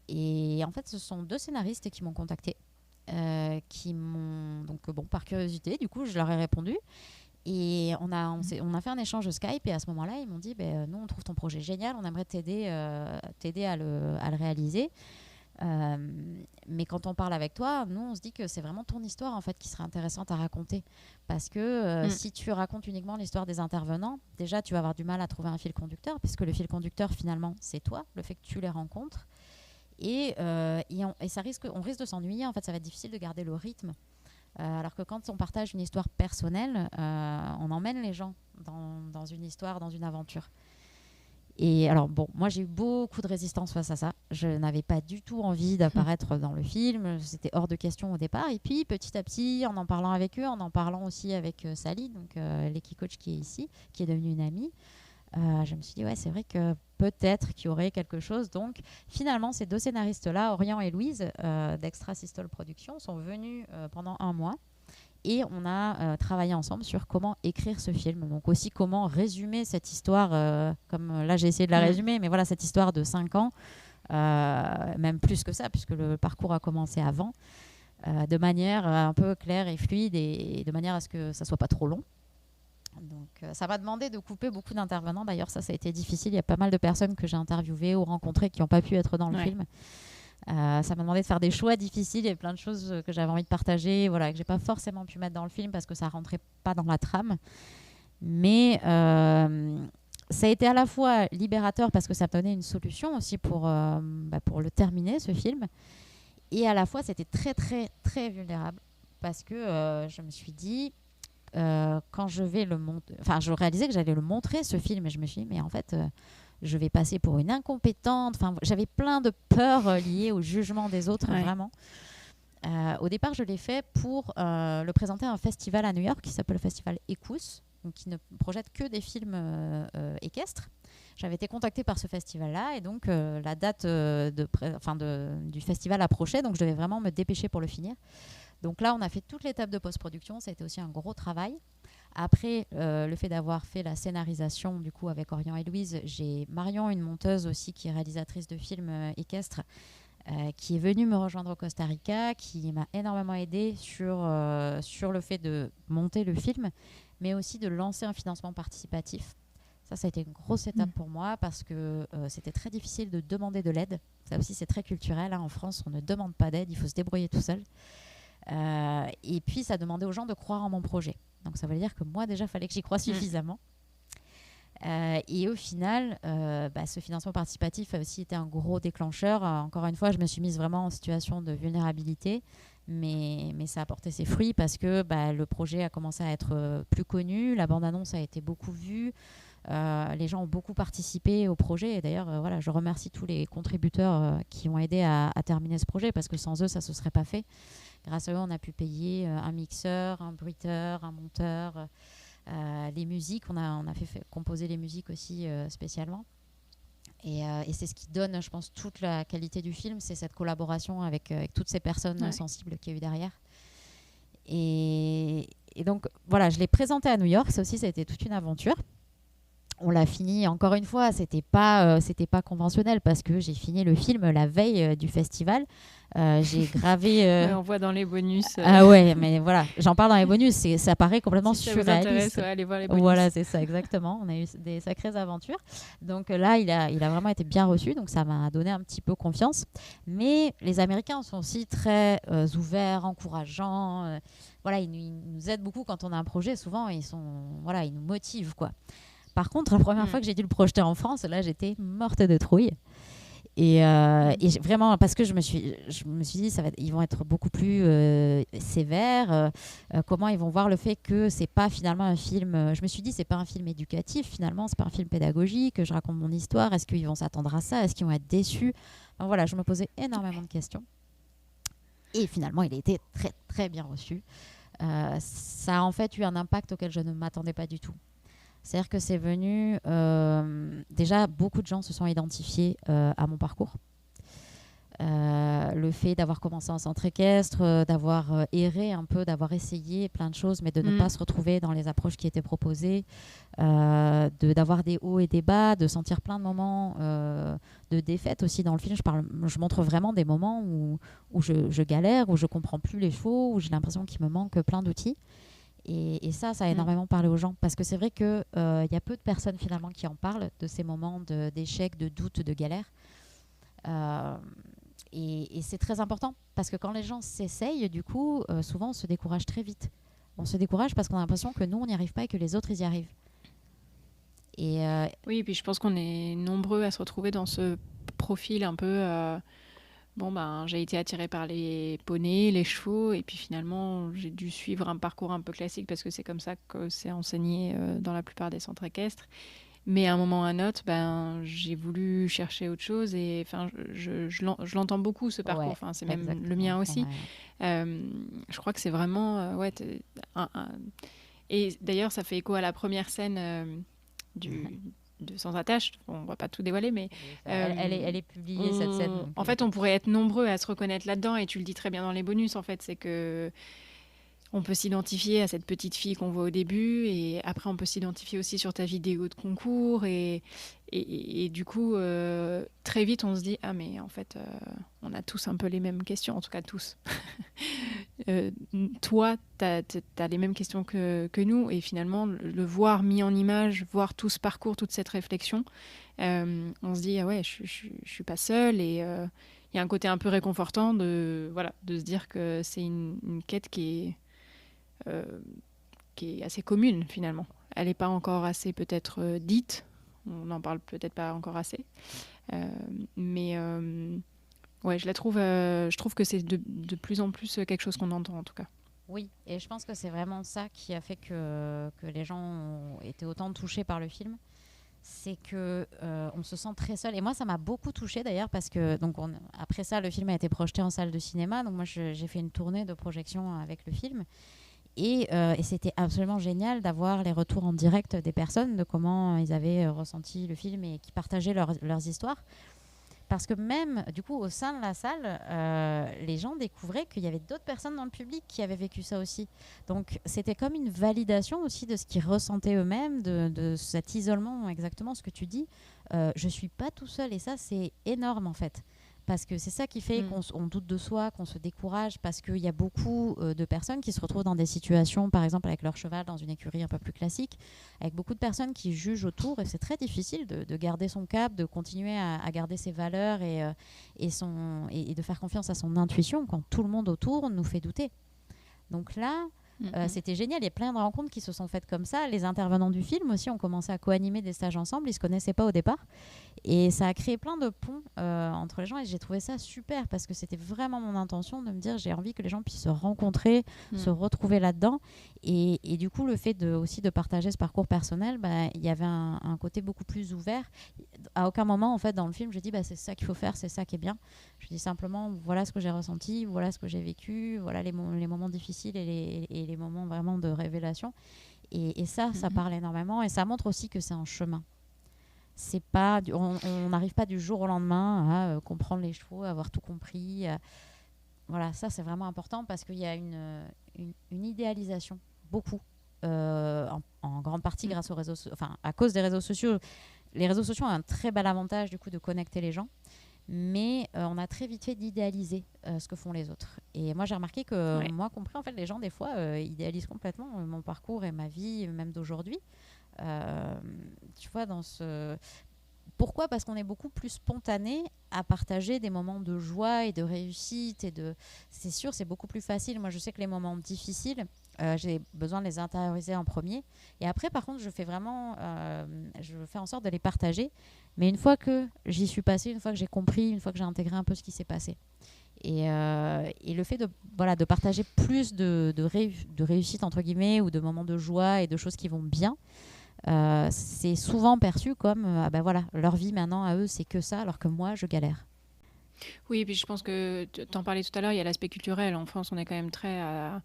Et en fait, ce sont 2 scénaristes qui m'ont contacté, qui m'ont donc par curiosité, du coup, je leur ai répondu. Et on a fait un échange Skype et à ce moment-là, ils m'ont dit nous, on trouve ton projet génial, on aimerait t'aider à le réaliser. Mais quand on parle avec toi, nous, on se dit que c'est vraiment ton histoire en fait qui serait intéressante à raconter. Parce que si tu racontes uniquement l'histoire des intervenants, déjà, tu vas avoir du mal à trouver un fil conducteur, puisque le fil conducteur, finalement, c'est toi, le fait que tu les rencontres. Et on risque de s'ennuyer. En fait, ça va être difficile de garder le rythme. Alors que quand on partage une histoire personnelle, on emmène les gens dans une histoire, dans une aventure. Et alors moi j'ai eu beaucoup de résistance face à ça. Je n'avais pas du tout envie d'apparaître dans le film. C'était hors de question au départ. Et puis petit à petit, en parlant avec eux, en parlant aussi avec Sally, donc l'équipe coach qui est ici, qui est devenue une amie, je me suis dit, ouais, c'est vrai que peut-être qu'il y aurait quelque chose. Donc, finalement, ces 2 scénaristes-là, Orion et Louise, d'Extra Systole Productions, sont venus pendant un mois. Et on a travaillé ensemble sur comment écrire ce film. Donc aussi comment résumer cette histoire, comme là j'ai essayé de la résumer, mais voilà, cette histoire de 5 ans, même plus que ça, puisque le parcours a commencé avant, de manière un peu claire et fluide et de manière à ce que ça soit pas trop long. Donc, ça m'a demandé de couper beaucoup d'intervenants. D'ailleurs, ça a été difficile. Il y a pas mal de personnes que j'ai interviewées ou rencontrées qui n'ont pas pu être dans le film. Ça m'a demandé de faire des choix difficiles. Il y a plein de choses que j'avais envie de partager, voilà, que j'ai pas forcément pu mettre dans le film parce que ça rentrait pas dans la trame. Mais ça a été à la fois libérateur parce que ça me donnait une solution aussi pour le terminer, ce film. Et à la fois, c'était très, très, très vulnérable parce que je me suis dit... quand je vais le montrer, enfin, je réalisais que j'allais le montrer ce film, et je me suis dit, mais en fait, je vais passer pour une incompétente. Enfin, j'avais plein de peurs liées au jugement des autres, vraiment. Au départ, je l'ai fait pour le présenter à un festival à New York qui s'appelle le festival Ecous, donc qui ne projette que des films équestres. J'avais été contactée par ce festival-là et donc la date du festival approchait, donc je devais vraiment me dépêcher pour le finir. Donc là, on a fait toute l'étape de post-production. Ça a été aussi un gros travail. Après, le fait d'avoir fait la scénarisation du coup avec Orion et Louise, j'ai Marion, une monteuse aussi qui est réalisatrice de films équestres, qui est venue me rejoindre au Costa Rica, qui m'a énormément aidée sur le fait de monter le film, mais aussi de lancer un financement participatif. Ça a été une grosse étape pour moi parce que c'était très difficile de demander de l'aide. Ça aussi, c'est très culturel. En France, on ne demande pas d'aide, il faut se débrouiller tout seul. Et puis ça demandait aux gens de croire en mon projet, donc ça veut dire que moi déjà il fallait que j'y croie suffisamment. Et au final ce financement participatif a aussi été un gros déclencheur. Encore une fois, je me suis mise vraiment en situation de vulnérabilité, mais ça a porté ses fruits parce que le projet a commencé à être plus connu, la bande-annonce a été beaucoup vue. Les gens ont beaucoup participé au projet et d'ailleurs voilà, je remercie tous les contributeurs qui ont aidé à terminer ce projet parce que sans eux ça ne se serait pas fait. Grâce à eux, on a pu payer un mixeur, un bruiteur, un monteur, les musiques. On a fait composer les musiques aussi spécialement. Et c'est ce qui donne, je pense, toute la qualité du film, c'est cette collaboration avec toutes ces personnes sensibles qu'il y a eu derrière. Et donc, voilà, je l'ai présenté à New York. Ça aussi, ça a été toute une aventure. On l'a fini, encore une fois, c'était pas conventionnel parce que j'ai fini le film la veille du festival. J'ai gravé. Ouais, on voit dans les bonus. Ah ouais, mais voilà, j'en parle dans les bonus, ça paraît complètement Si ça vous intéresse, surréaliste. allez voir les bonus. Voilà, c'est ça, exactement. On a eu des sacrées aventures. Donc là, il a vraiment été bien reçu, donc ça m'a donné un petit peu confiance. Mais les Américains sont aussi très ouverts, encourageants. Voilà, ils nous aident beaucoup quand on a un projet. Souvent, voilà, ils nous motivent, quoi. Par contre, la première fois que j'ai dû le projeter en France, là, j'étais morte de trouille. Et vraiment, parce que je me suis dit, ils vont être beaucoup plus sévères. Comment ils vont voir le fait que c'est pas finalement un film. Je me suis dit, c'est pas un film éducatif finalement, c'est pas un film pédagogique. Je raconte mon histoire. Est-ce qu'ils vont s'attendre à ça? Est-ce qu'ils vont être déçus? Enfin, voilà, je me posais énormément de questions. Et finalement, il a été très très bien reçu. Ça a en fait eu un impact auquel je ne m'attendais pas du tout. C'est-à-dire que c'est venu... déjà, beaucoup de gens se sont identifiés à mon parcours. Le fait d'avoir commencé en centre équestre, d'avoir erré un peu, d'avoir essayé plein de choses, mais de ne pas se retrouver dans les approches qui étaient proposées, d'avoir des hauts et des bas, de sentir plein de moments de défaite aussi dans le film. Je montre vraiment des moments où je galère, où je comprends plus les chevaux, où j'ai l'impression qu'il me manque plein d'outils. Et ça a énormément parlé aux gens. Parce que c'est vrai qu'il y a peu de personnes finalement qui en parlent, de ces moments d'échec, de doute, de galère. Et c'est très important. Parce que quand les gens s'essayent, du coup, souvent on se décourage très vite. On se décourage parce qu'on a l'impression que nous, on n'y arrive pas et que les autres, ils y arrivent. Oui, et puis je pense qu'on est nombreux à se retrouver dans ce profil un peu... j'ai été attirée par les poneys, les chevaux, et puis finalement, j'ai dû suivre un parcours un peu classique parce que c'est comme ça que c'est enseigné dans la plupart des centres équestres. Mais à un moment ou à un autre, j'ai voulu chercher autre chose et je l'entends beaucoup ce parcours. Ouais, c'est même le mien aussi. Ouais. Je crois que c'est vraiment et d'ailleurs, ça fait écho à la première scène de Sans attache. On va pas tout dévoiler, mais elle est publiée cette scène. En fait, on pourrait être nombreux à se reconnaître là-dedans, et tu le dis très bien dans les bonus. En fait, c'est que on peut s'identifier à cette petite fille qu'on voit au début, et après on peut s'identifier aussi sur ta vidéo de concours, et du coup très vite on se dit mais en fait on a tous un peu les mêmes questions, en tout cas tous. Toi t'as les mêmes questions que nous, et finalement le voir mis en image, voir tout ce parcours, toute cette réflexion, on se dit je suis pas seule, et il y a un côté un peu réconfortant de se dire que c'est une quête qui est assez commune finalement. Elle n'est pas encore assez peut-être dite, on n'en parle peut-être pas encore assez, mais je trouve que c'est de plus en plus quelque chose qu'on entend en tout cas. Oui, et je pense que c'est vraiment ça qui a fait que les gens ont été autant touchés par le film. C'est que on se sent très seul, et moi ça m'a beaucoup touchée d'ailleurs, parce que après ça le film a été projeté en salle de cinéma, donc moi j'ai fait une tournée de projection avec le film. Et c'était absolument génial d'avoir les retours en direct des personnes, de comment ils avaient ressenti le film et qui partageaient leurs histoires. Parce que même, du coup, au sein de la salle, les gens découvraient qu'il y avait d'autres personnes dans le public qui avaient vécu ça aussi. Donc, c'était comme une validation aussi de ce qu'ils ressentaient eux-mêmes, de cet isolement, exactement ce que tu dis. Je ne suis pas tout seul, et ça, c'est énorme en fait. Parce que c'est ça qui fait qu'on doute de soi, qu'on se décourage, parce qu'il y a beaucoup de personnes qui se retrouvent dans des situations, par exemple avec leur cheval dans une écurie un peu plus classique, avec beaucoup de personnes qui jugent autour, et c'est très difficile de garder son cap, de continuer à garder ses valeurs et de faire confiance à son intuition quand tout le monde autour nous fait douter. Donc là, c'était génial. Il y a plein de rencontres qui se sont faites comme ça. Les intervenants du film aussi ont commencé à co-animer des stages ensemble. Ils ne se connaissaient pas au départ. Et ça a créé plein de ponts entre les gens. Et j'ai trouvé ça super, parce que c'était vraiment mon intention de me dire, j'ai envie que les gens puissent se rencontrer, se retrouver là-dedans. Et du coup, le fait aussi de partager ce parcours personnel, il y avait un côté beaucoup plus ouvert. À aucun moment, en fait, dans le film, je dis c'est ça qu'il faut faire, c'est ça qui est bien. Je dis simplement, voilà ce que j'ai ressenti, voilà ce que j'ai vécu, voilà les moments difficiles et les moments vraiment de révélation. Et ça parle énormément, et ça montre aussi que c'est un chemin. C'est pas on n'arrive pas du jour au lendemain à comprendre les chevaux, à avoir tout compris. Voilà, ça c'est vraiment important, parce qu'il y a une idéalisation, beaucoup, en grande partie grâce aux à cause des réseaux sociaux. Les réseaux sociaux ont un très bel avantage du coup de connecter les gens, mais on a très vite fait d'idéaliser ce que font les autres. Et moi j'ai remarqué que moi compris en fait les gens des fois idéalisent complètement mon parcours et ma vie même d'aujourd'hui. Tu vois pourquoi ? Parce qu'on est beaucoup plus spontané à partager des moments de joie et de réussite c'est sûr, c'est beaucoup plus facile. Moi je sais que les moments difficiles, j'ai besoin de les intérioriser en premier, et après par contre je fais en sorte de les partager, mais une fois que j'y suis passée, une fois que j'ai compris, une fois que j'ai intégré un peu ce qui s'est passé, et le fait de partager plus de réussite entre guillemets, ou de moments de joie et de choses qui vont bien, c'est souvent perçu comme leur vie maintenant à eux c'est que ça, alors que moi je galère. Oui, et puis je pense que t'en parlais tout à l'heure, il y a l'aspect culturel. En France, on est quand même très à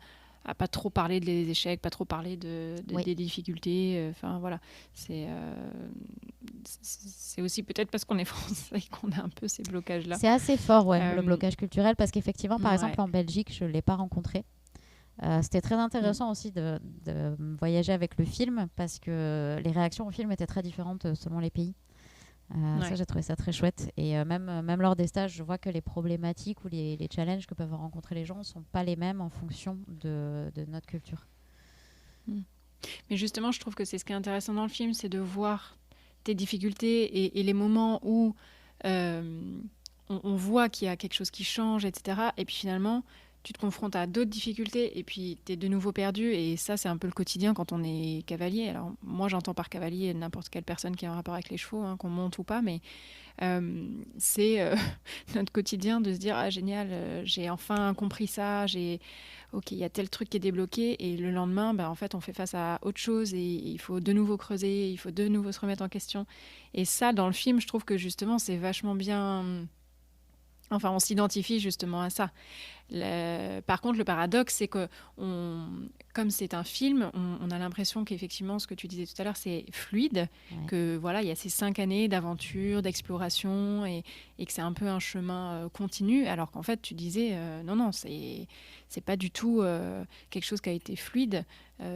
pas trop parler des échecs, pas trop parler des difficultés. Enfin voilà, c'est aussi peut-être parce qu'on est français qu'on a un peu ces blocages-là. C'est assez fort, le blocage culturel, parce qu'effectivement, par exemple, en Belgique, je ne l'ai pas rencontré. C'était très intéressant aussi de voyager avec le film, parce que les réactions au film étaient très différentes selon les pays. Ça, j'ai trouvé ça très chouette. Et même lors des stages, je vois que les problématiques ou les challenges que peuvent rencontrer les gens ne sont pas les mêmes en fonction de notre culture. Mais justement, je trouve que c'est ce qui est intéressant dans le film, c'est de voir tes difficultés et les moments où on voit qu'il y a quelque chose qui change, etc. Et puis finalement, tu te confrontes à d'autres difficultés et puis tu es de nouveau perdu. Et ça, c'est un peu le quotidien quand on est cavalier. Alors moi, j'entends par cavalier n'importe quelle personne qui a un rapport avec les chevaux, qu'on monte ou pas, mais c'est notre quotidien de se dire « Ah, génial, j'ai enfin compris ça, ok, il y a tel truc qui est débloqué » et le lendemain, en fait, on fait face à autre chose et il faut de nouveau creuser, il faut de nouveau se remettre en question. Et ça, dans le film, je trouve que justement, c'est vachement bien... Enfin, on s'identifie justement à ça. Par contre, le paradoxe, c'est que comme c'est un film, on a l'impression qu'effectivement, ce que tu disais tout à l'heure, c'est fluide, que voilà, il y a ces 5 années d'aventure, d'exploration, et que c'est un peu un chemin continu, alors qu'en fait, tu disais, non, c'est pas du tout quelque chose qui a été fluide,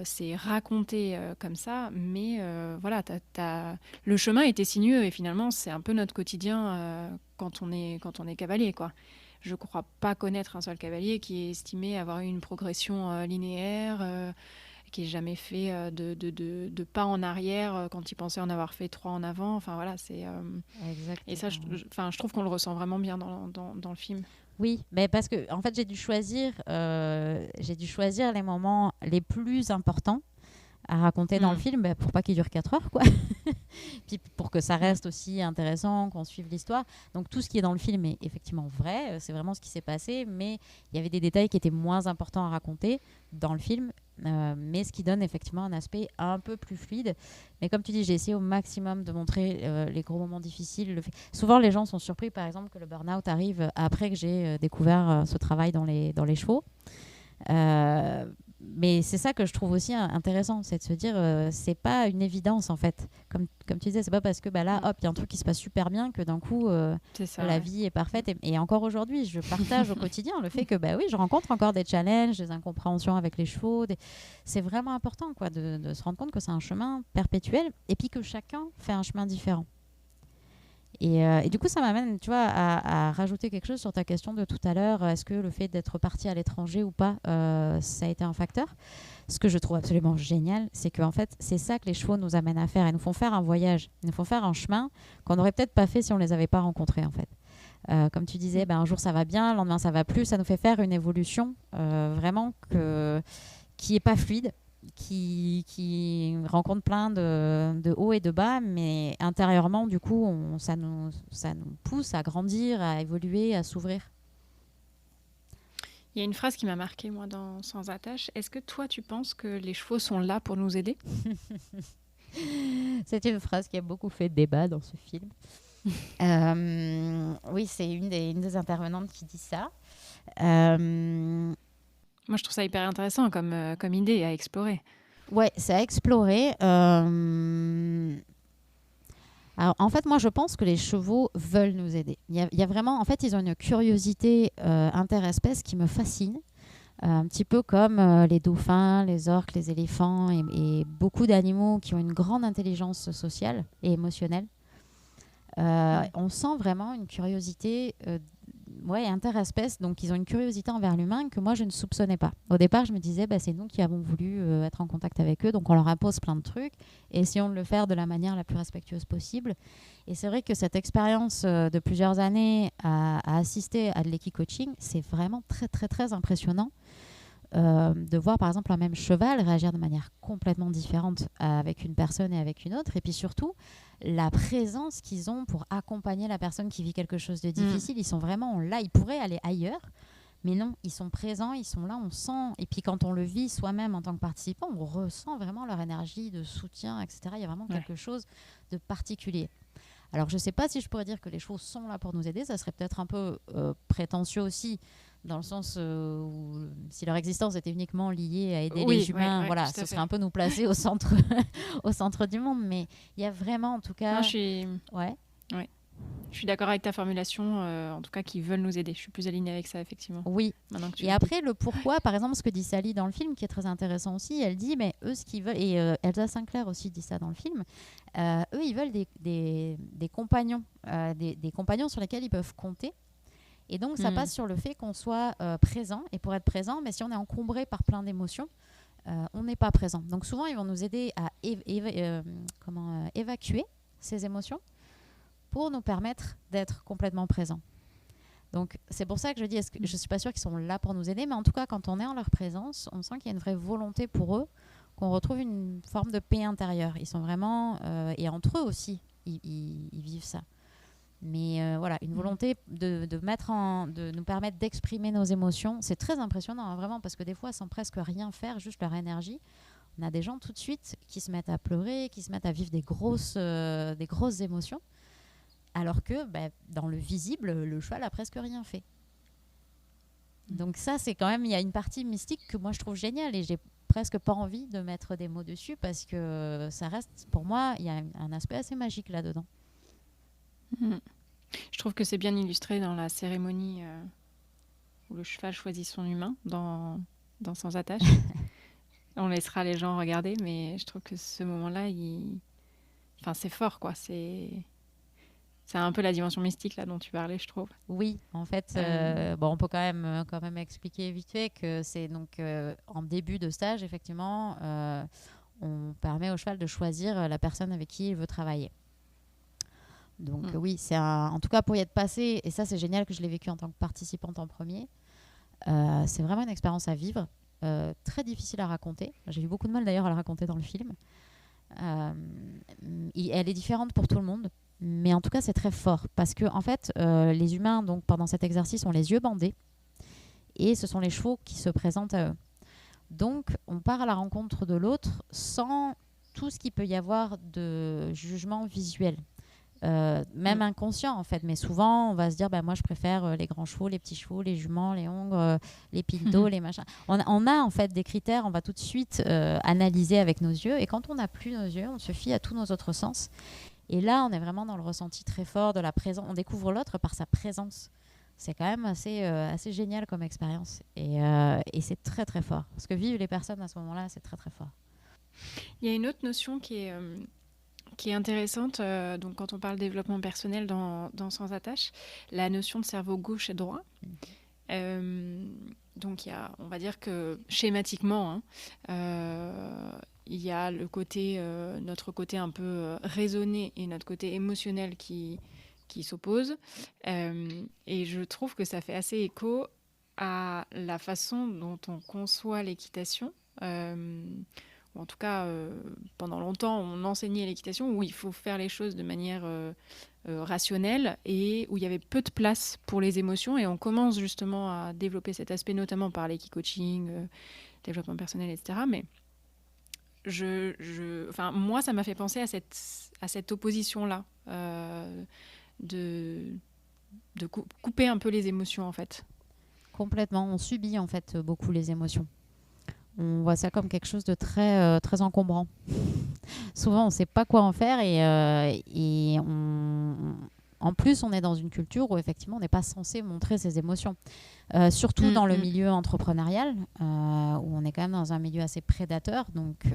c'est raconté comme ça, mais voilà, le chemin était sinueux, et finalement, c'est un peu notre quotidien quand on est cavalier, quoi. Je ne crois pas connaître un seul cavalier qui est estimé avoir eu une progression linéaire, qui n'ait jamais fait de pas en arrière quand il pensait en avoir fait 3 en avant. Enfin voilà, c'est... Et ça, je trouve qu'on le ressent vraiment bien dans le film. Oui, mais parce que en fait, j'ai dû choisir les moments les plus importants à raconter dans le film, pour pas qu'il dure 4 heures, quoi. Puis pour que ça reste aussi intéressant, qu'on suive l'histoire. Donc tout ce qui est dans le film est effectivement vrai, c'est vraiment ce qui s'est passé, mais il y avait des détails qui étaient moins importants à raconter dans le film, mais ce qui donne effectivement un aspect un peu plus fluide. Mais comme tu dis, j'ai essayé au maximum de montrer les gros moments difficiles. Souvent les gens sont surpris, par exemple, que le burn-out arrive après que j'ai découvert ce travail dans les chevaux. Mais c'est ça que je trouve aussi intéressant, c'est de se dire c'est pas une évidence en fait, comme tu disais, c'est pas parce que là hop, il y a un truc qui se passe super bien que d'un coup la vie est parfaite, et encore aujourd'hui je partage au quotidien le fait que oui, je rencontre encore des challenges, des incompréhensions avec les chevaux, c'est vraiment important quoi, de se rendre compte que c'est un chemin perpétuel et puis que chacun fait un chemin différent. Et du coup, ça m'amène, tu vois, à rajouter quelque chose sur ta question de tout à l'heure. Est-ce que le fait d'être parti à l'étranger ou pas, ça a été un facteur ? Ce que je trouve absolument génial, c'est qu'en fait, c'est ça que les chevaux nous amènent à faire. Ils nous font faire un voyage, ils nous font faire un chemin qu'on n'aurait peut-être pas fait si on ne les avait pas rencontrés, en fait. Comme tu disais, un jour ça va bien, le lendemain ça va plus. Ça nous fait faire une évolution vraiment qui n'est pas fluide, qui rencontre plein de hauts et de bas, mais intérieurement, du coup, ça nous pousse à grandir, à évoluer, à s'ouvrir. Il y a une phrase qui m'a marquée, moi, dans Sans attache. Est-ce que toi, tu penses que les chevaux sont là pour nous aider ? C'est une phrase qui a beaucoup fait débat dans ce film. Oui, c'est une des intervenantes qui dit ça. Moi, je trouve ça hyper intéressant comme idée à explorer. Ouais, c'est à explorer. Alors, en fait, moi, je pense que les chevaux veulent nous aider. Il y a vraiment... En fait, ils ont une curiosité interespèce qui me fascine. Un petit peu comme les dauphins, les orques, les éléphants et beaucoup d'animaux qui ont une grande intelligence sociale et émotionnelle. On sent vraiment une curiosité interespèce. Donc, ils ont une curiosité envers l'humain que moi, je ne soupçonnais pas. Au départ, je me disais, c'est nous qui avons voulu être en contact avec eux. Donc, on leur impose plein de trucs. Essayons de le faire de la manière la plus respectueuse possible. Et c'est vrai que cette expérience de plusieurs années à assister à de l'équi-coaching, c'est vraiment très, très, très impressionnant. De voir par exemple un même cheval réagir de manière complètement différente avec une personne et avec une autre, et puis surtout la présence qu'ils ont pour accompagner la personne qui vit quelque chose de difficile. Ils sont vraiment là, ils pourraient aller ailleurs, mais non, ils sont présents, ils sont là, on sent, et puis quand on le vit soi-même en tant que participant, on ressent vraiment leur énergie de soutien, etc. Il y a vraiment quelque chose de particulier. Alors je ne sais pas si je pourrais dire que les choses sont là pour nous aider, ça serait peut-être un peu prétentieux aussi, dans le sens où si leur existence était uniquement liée à aider les humains, ce serait un peu nous placer au centre, au centre du monde. Mais il y a vraiment, en tout cas... Non, je suis d'accord avec ta formulation, en tout cas, qu'ils veulent nous aider. Je suis plus alignée avec ça, effectivement. Oui. Et après, le pourquoi, par exemple, ce que dit Sally dans le film, qui est très intéressant aussi, elle dit, mais eux, ce qu'ils veulent, et Elsa Sinclair aussi dit ça dans le film, eux, ils veulent des compagnons, des compagnons sur lesquels ils peuvent compter. Et donc, ça passe sur le fait qu'on soit présent. Et pour être présent, mais si on est encombré par plein d'émotions, on n'est pas présent. Donc, souvent, ils vont nous aider à évacuer ces émotions pour nous permettre d'être complètement présents. Donc, c'est pour ça que je dis, je ne suis pas sûre qu'ils sont là pour nous aider, mais en tout cas, quand on est en leur présence, on sent qu'il y a une vraie volonté pour eux, qu'on retrouve une forme de paix intérieure. Ils sont vraiment... et entre eux aussi, ils vivent ça. Mais une volonté de nous permettre d'exprimer nos émotions. C'est très impressionnant, vraiment, parce que des fois, sans presque rien faire, juste leur énergie, on a des gens tout de suite qui se mettent à pleurer, qui se mettent à vivre des grosses émotions, alors que dans le visible, le cheval a presque rien fait. Donc ça, c'est quand même, il y a une partie mystique que moi je trouve géniale, et j'ai presque pas envie de mettre des mots dessus, parce que ça reste, pour moi, il y a un aspect assez magique là-dedans. Je trouve que c'est bien illustré dans la cérémonie où le cheval choisit son humain dans Sans attache. On laissera les gens regarder, mais je trouve que ce moment-là, c'est fort, quoi. C'est un peu la dimension mystique là dont tu parlais, je trouve. Oui, en fait, on peut quand même expliquer vite fait que c'est donc en début de stage, effectivement, on permet au cheval de choisir la personne avec qui il veut travailler. Donc oui, c'est en tout cas pour y être passé, et ça c'est génial que je l'ai vécu en tant que participante en premier, c'est vraiment une expérience à vivre, très difficile à raconter. J'ai eu beaucoup de mal d'ailleurs à la raconter dans le film. Elle est différente pour tout le monde, mais en tout cas c'est très fort, parce que en fait les humains, donc pendant cet exercice, ont les yeux bandés, et ce sont les chevaux qui se présentent à eux. Donc on part à la rencontre de l'autre sans tout ce qu'il peut y avoir de jugement visuel. Même inconscient en fait, mais souvent on va se dire moi je préfère les grands chevaux, les petits chevaux, les juments, les hongres, les pintos, les machins. On a en fait des critères, on va tout de suite analyser avec nos yeux, et quand on n'a plus nos yeux, on se fie à tous nos autres sens, et là on est vraiment dans le ressenti très fort de la présence. On découvre l'autre par sa présence. C'est quand même assez génial comme expérience, et c'est très très fort. Ce que vivent les personnes à ce moment-là, c'est très très fort. Il y a une autre notion qui est intéressante, donc quand on parle développement personnel dans Sans attache, la notion de cerveau gauche et droit. Donc on va dire que schématiquement, il y a notre côté un peu raisonné et notre côté émotionnel qui s'opposent. Et je trouve que ça fait assez écho à la façon dont on conçoit l'équitation. En tout cas, pendant longtemps, on enseignait l'équitation où il faut faire les choses de manière rationnelle, et où il y avait peu de place pour les émotions. Et on commence justement à développer cet aspect, notamment par l'équi-coaching, développement personnel, etc. Mais moi, ça m'a fait penser à cette opposition-là, de couper un peu les émotions, en fait. Complètement. On subit, en fait, beaucoup les émotions. On voit ça comme quelque chose de très, très encombrant. Souvent, on ne sait pas quoi en faire, et En plus, on est dans une culture où effectivement, on n'est pas censé montrer ses émotions. Surtout dans le milieu entrepreneurial, où on est quand même dans un milieu assez prédateur. Donc,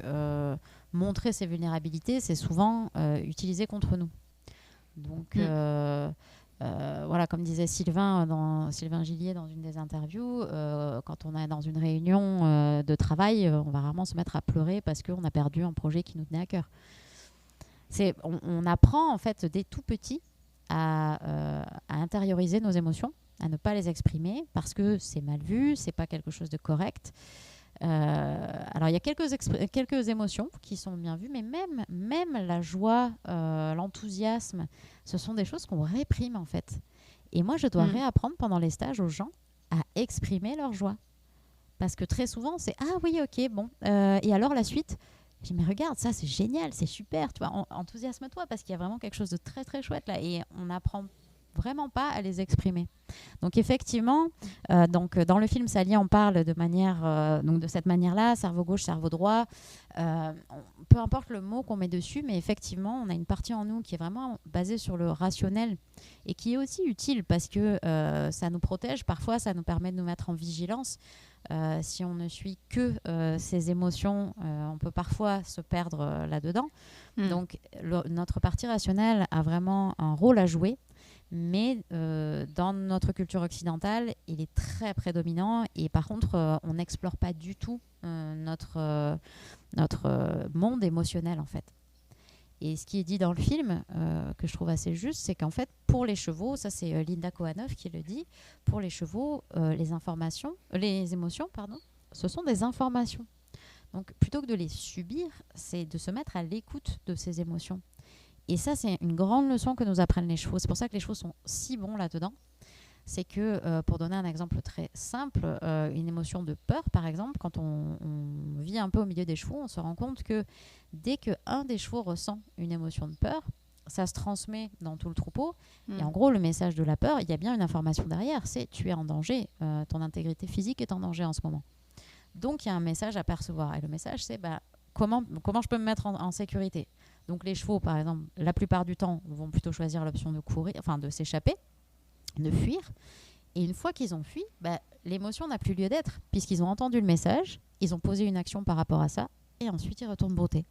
montrer ses vulnérabilités, c'est souvent utilisé contre nous. Donc, voilà, comme disait Sylvain Gillier dans une des interviews, quand on est dans une réunion de travail, on va rarement se mettre à pleurer parce qu'on a perdu un projet qui nous tenait à cœur. On apprend en fait dès tout petit à intérioriser nos émotions, à ne pas les exprimer parce que c'est mal vu, c'est pas quelque chose de correct. Alors il y a quelques émotions qui sont bien vues, mais même la joie, l'enthousiasme, ce sont des choses qu'on réprime en fait. Et moi je dois réapprendre pendant les stages aux gens à exprimer leur joie. Parce que très souvent c'est ah oui ok bon et alors la suite, je dis mais regarde ça c'est génial, c'est super, tu vois, enthousiasme-toi parce qu'il y a vraiment quelque chose de très très chouette là et on apprend vraiment pas à les exprimer. Donc effectivement, dans le film Sally en parle de cette manière-là, cerveau gauche, cerveau droit. Peu importe le mot qu'on met dessus, mais effectivement, on a une partie en nous qui est vraiment basée sur le rationnel et qui est aussi utile parce que ça nous protège. Parfois, ça nous permet de nous mettre en vigilance. Si on ne suit que ses émotions, on peut parfois se perdre là-dedans. Donc, notre partie rationnelle a vraiment un rôle à jouer. Mais dans notre culture occidentale, il est très prédominant et par contre, on n'explore pas du tout notre monde émotionnel en fait. Et ce qui est dit dans le film, que je trouve assez juste, c'est qu'en fait, pour les chevaux, ça c'est Linda Kohanov qui le dit, pour les chevaux, les émotions, ce sont des informations. Donc plutôt que de les subir, c'est de se mettre à l'écoute de ces émotions. Et ça, c'est une grande leçon que nous apprennent les chevaux. C'est pour ça que les chevaux sont si bons là-dedans. C'est que, pour donner un exemple très simple, une émotion de peur, par exemple, quand on vit un peu au milieu des chevaux, on se rend compte que dès qu'un des chevaux ressent une émotion de peur, ça se transmet dans tout le troupeau. Et en gros, le message de la peur, il y a bien une information derrière, c'est tu es en danger, ton intégrité physique est en danger en ce moment. Donc, il y a un message à percevoir. Et le message, c'est comment je peux me mettre en sécurité. Donc les chevaux, par exemple, la plupart du temps, vont plutôt choisir l'option de courir, enfin de s'échapper, de fuir. Et une fois qu'ils ont fui, l'émotion n'a plus lieu d'être, puisqu'ils ont entendu le message, ils ont posé une action par rapport à ça, et ensuite ils retournent brouter.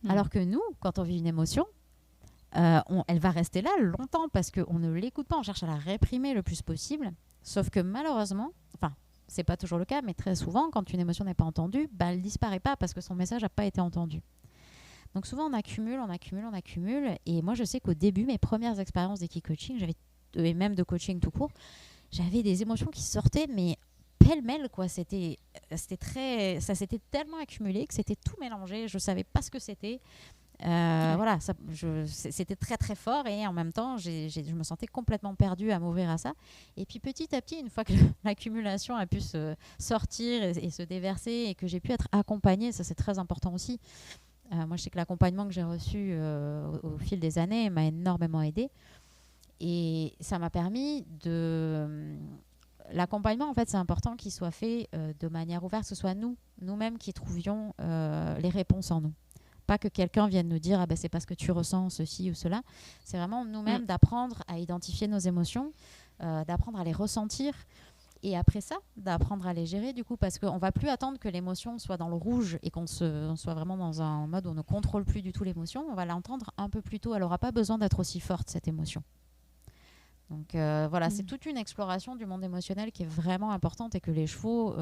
Alors que nous, quand on vit une émotion, elle va rester là longtemps, parce qu'on ne l'écoute pas, on cherche à la réprimer le plus possible. Sauf que malheureusement, c'est pas toujours le cas, mais très souvent, quand une émotion n'est pas entendue, elle ne disparaît pas, parce que son message n'a pas été entendu. Donc souvent, on accumule. Et moi, je sais qu'au début, mes premières expériences d'équicoaching, et même de coaching tout court, j'avais des émotions qui sortaient, mais pêle-mêle, quoi. Ça s'était tellement accumulé que c'était tout mélangé. Je ne savais pas ce que c'était. Voilà, c'était très, très fort. Et en même temps, je me sentais complètement perdue à m'ouvrir à ça. Et puis, petit à petit, une fois que l'accumulation a pu se sortir et se déverser et que j'ai pu être accompagnée, ça, c'est très important aussi. Moi, je sais que l'accompagnement que j'ai reçu au fil des années m'a énormément aidée. Et ça m'a permis L'accompagnement, en fait, c'est important qu'il soit fait de manière ouverte, que ce soit nous-mêmes qui trouvions les réponses en nous. Pas que quelqu'un vienne nous dire c'est parce que tu ressens ceci ou cela. C'est vraiment nous-mêmes d'apprendre à identifier nos émotions, d'apprendre à les ressentir. Et après ça, d'apprendre à les gérer, du coup, parce qu'on ne va plus attendre que l'émotion soit dans le rouge et qu'on soit vraiment dans un mode où on ne contrôle plus du tout l'émotion. On va l'entendre un peu plus tôt. Elle n'aura pas besoin d'être aussi forte, cette émotion. Donc voilà, c'est toute une exploration du monde émotionnel qui est vraiment importante et que les chevaux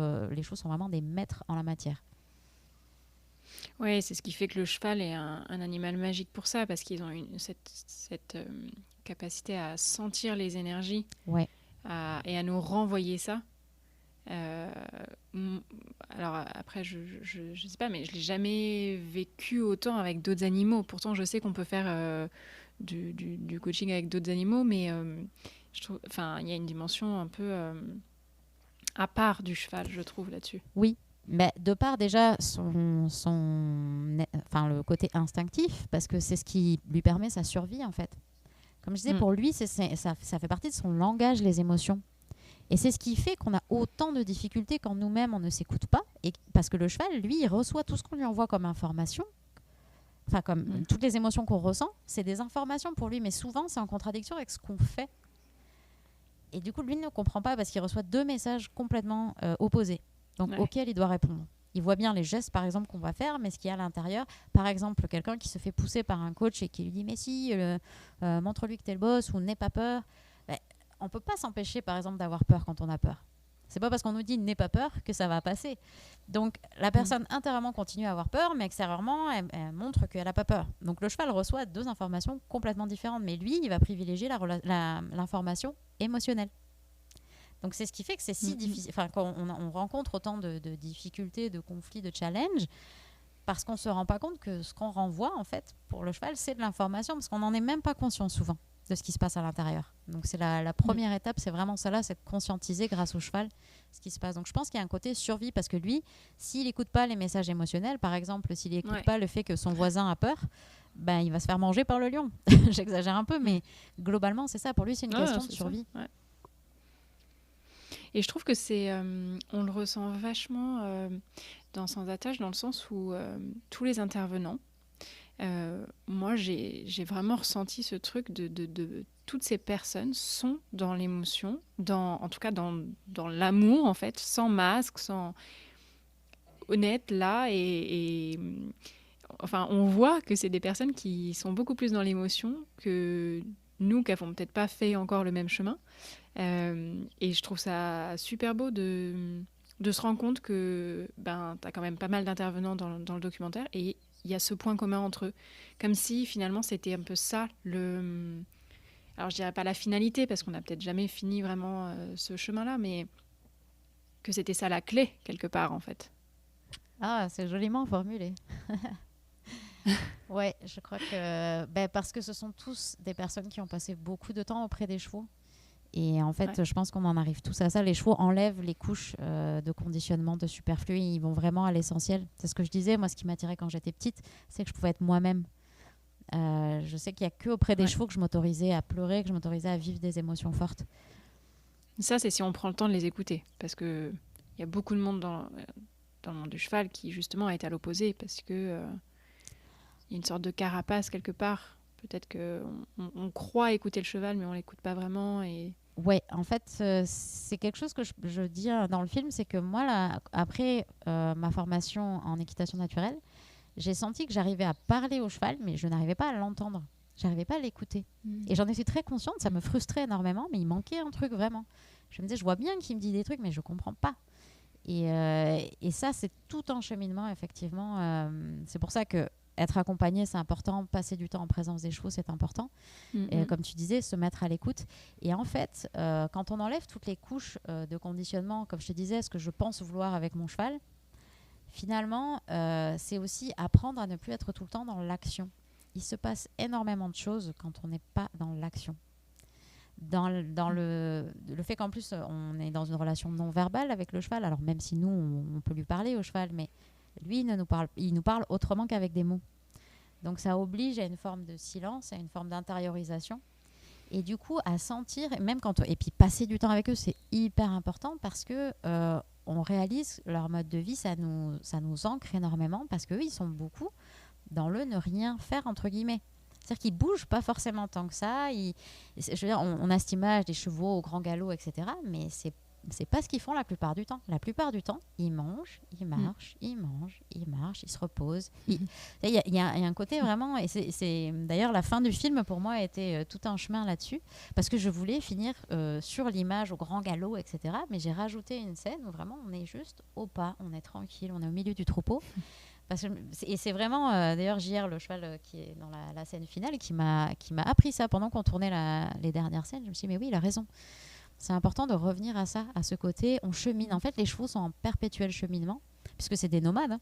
sont vraiment des maîtres en la matière. Oui, c'est ce qui fait que le cheval est un animal magique pour ça, parce qu'ils ont cette capacité à sentir les énergies. Ouais. Et à nous renvoyer ça. Alors après, je sais pas, mais je l'ai jamais vécu autant avec d'autres animaux. Pourtant, je sais qu'on peut faire du coaching avec d'autres animaux, mais je trouve, il y a une dimension un peu à part du cheval, je trouve, là-dessus. Oui, mais de part déjà le côté instinctif, parce que c'est ce qui lui permet sa survie en fait. Comme je disais, pour lui, ça fait partie de son langage, les émotions. Et c'est ce qui fait qu'on a autant de difficultés quand nous-mêmes, on ne s'écoute pas. Parce que le cheval, lui, il reçoit tout ce qu'on lui envoie comme information. Enfin, comme toutes les émotions qu'on ressent, c'est des informations pour lui, mais souvent, c'est en contradiction avec ce qu'on fait. Et du coup, lui ne comprend pas parce qu'il reçoit 2 messages complètement opposés, donc auxquels il doit répondre. Il voit bien les gestes, par exemple, qu'on va faire, mais ce qu'il y a à l'intérieur, par exemple, quelqu'un qui se fait pousser par un coach et qui lui dit « Mais si, montre-lui que t'es le boss » ou « N'aie pas peur ». On ne peut pas s'empêcher, par exemple, d'avoir peur quand on a peur. C'est pas parce qu'on nous dit « N'aie pas peur » que ça va passer. Donc, la personne intérieurement continue à avoir peur, mais extérieurement, elle montre qu'elle n'a pas peur. Donc, le cheval reçoit 2 informations complètement différentes, mais lui, il va privilégier l'information émotionnelle. Donc, c'est ce qui fait que c'est si difficile. Enfin, quand on rencontre autant de difficultés, de conflits, de challenges, parce qu'on ne se rend pas compte que ce qu'on renvoie, en fait, pour le cheval, c'est de l'information, parce qu'on n'en est même pas conscient souvent de ce qui se passe à l'intérieur. Donc, c'est la première étape, c'est vraiment cela, c'est de conscientiser grâce au cheval ce qui se passe. Donc, je pense qu'il y a un côté survie, parce que lui, s'il n'écoute pas les messages émotionnels, par exemple, s'il n'écoute pas le fait que son voisin a peur, ben, il va se faire manger par le lion. J'exagère un peu, mais globalement, c'est ça. Pour lui, c'est une question de survie. Et je trouve que on le ressent vachement dans Sans attache, dans le sens où tous les intervenants, moi j'ai vraiment ressenti ce truc de toutes ces personnes sont dans l'émotion, en tout cas dans l'amour en fait, sans masque, sans honnête là et enfin on voit que c'est des personnes qui sont beaucoup plus dans l'émotion que nous qui n'avons peut-être pas fait encore le même chemin. Et je trouve ça super beau de se rendre compte que tu as quand même pas mal d'intervenants dans le documentaire et il y a ce point commun entre eux. Comme si finalement c'était un peu ça alors je dirais pas la finalité parce qu'on n'a peut-être jamais fini vraiment ce chemin-là, mais que c'était ça la clé quelque part en fait. Ah, c'est joliment formulé. Ouais, je crois que parce que ce sont tous des personnes qui ont passé beaucoup de temps auprès des chevaux. Et en fait, je pense qu'on en arrive tous à ça. Les chevaux enlèvent les couches de conditionnement, de superflu. Ils vont vraiment à l'essentiel. C'est ce que je disais. Moi, ce qui m'attirait quand j'étais petite, c'est que je pouvais être moi-même. Je sais qu'il n'y a qu'auprès des chevaux que je m'autorisais à pleurer, que je m'autorisais à vivre des émotions fortes. Ça, c'est si on prend le temps de les écouter. Parce qu'il y a beaucoup de monde dans le monde du cheval qui, justement, est à l'opposé. Parce que y a une sorte de carapace quelque part. Peut-être qu'on croit écouter le cheval, mais on ne l'écoute pas vraiment. Ouais, en fait, c'est quelque chose que je dis dans le film, c'est que moi, là, après ma formation en équitation naturelle, j'ai senti que j'arrivais à parler au cheval, mais je n'arrivais pas à l'entendre. Je n'arrivais pas à l'écouter. Et j'en étais très consciente, ça me frustrait énormément, mais il manquait un truc vraiment. Je me disais, je vois bien qu'il me dit des trucs, mais je ne comprends pas. Et ça, c'est tout un cheminement, effectivement. C'est pour ça que être accompagné, c'est important. Passer du temps en présence des chevaux, c'est important. Et comme tu disais, se mettre à l'écoute. Et en fait, quand on enlève toutes les couches de conditionnement, comme je te disais, ce que je pense vouloir avec mon cheval, finalement, c'est aussi apprendre à ne plus être tout le temps dans l'action. Il se passe énormément de choses quand on n'est pas dans l'action. Dans le fait qu'en plus, on est dans une relation non verbale avec le cheval, alors même si nous, on peut lui parler au cheval, mais lui, il nous parle autrement qu'avec des mots. Donc ça oblige à une forme de silence, à une forme d'intériorisation. Et du coup, à sentir, et puis passer du temps avec eux, c'est hyper important parce que on réalise leur mode de vie, ça nous ancre énormément parce qu'eux, ils sont beaucoup dans le ne rien faire, entre guillemets. C'est-à-dire qu'ils ne bougent pas forcément tant que ça. Je veux dire, on a cette image des chevaux au grand galop, etc. Mais c'est pas ce qu'ils font la plupart du temps. La plupart du temps, ils mangent, ils marchent, ils se reposent. Il y a un côté vraiment... Et c'est d'ailleurs, la fin du film, pour moi, a été tout un chemin là-dessus. Parce que je voulais finir sur l'image au grand galop, etc. Mais j'ai rajouté une scène où vraiment, on est juste au pas, on est tranquille, on est au milieu du troupeau. Et c'est vraiment, d'ailleurs, JR, le cheval qui est dans la scène finale, qui m'a appris ça pendant qu'on tournait les dernières scènes. Je me suis dit, mais oui, il a raison. C'est important de revenir à ça, à ce côté. On chemine. En fait, les chevaux sont en perpétuel cheminement, puisque c'est des nomades.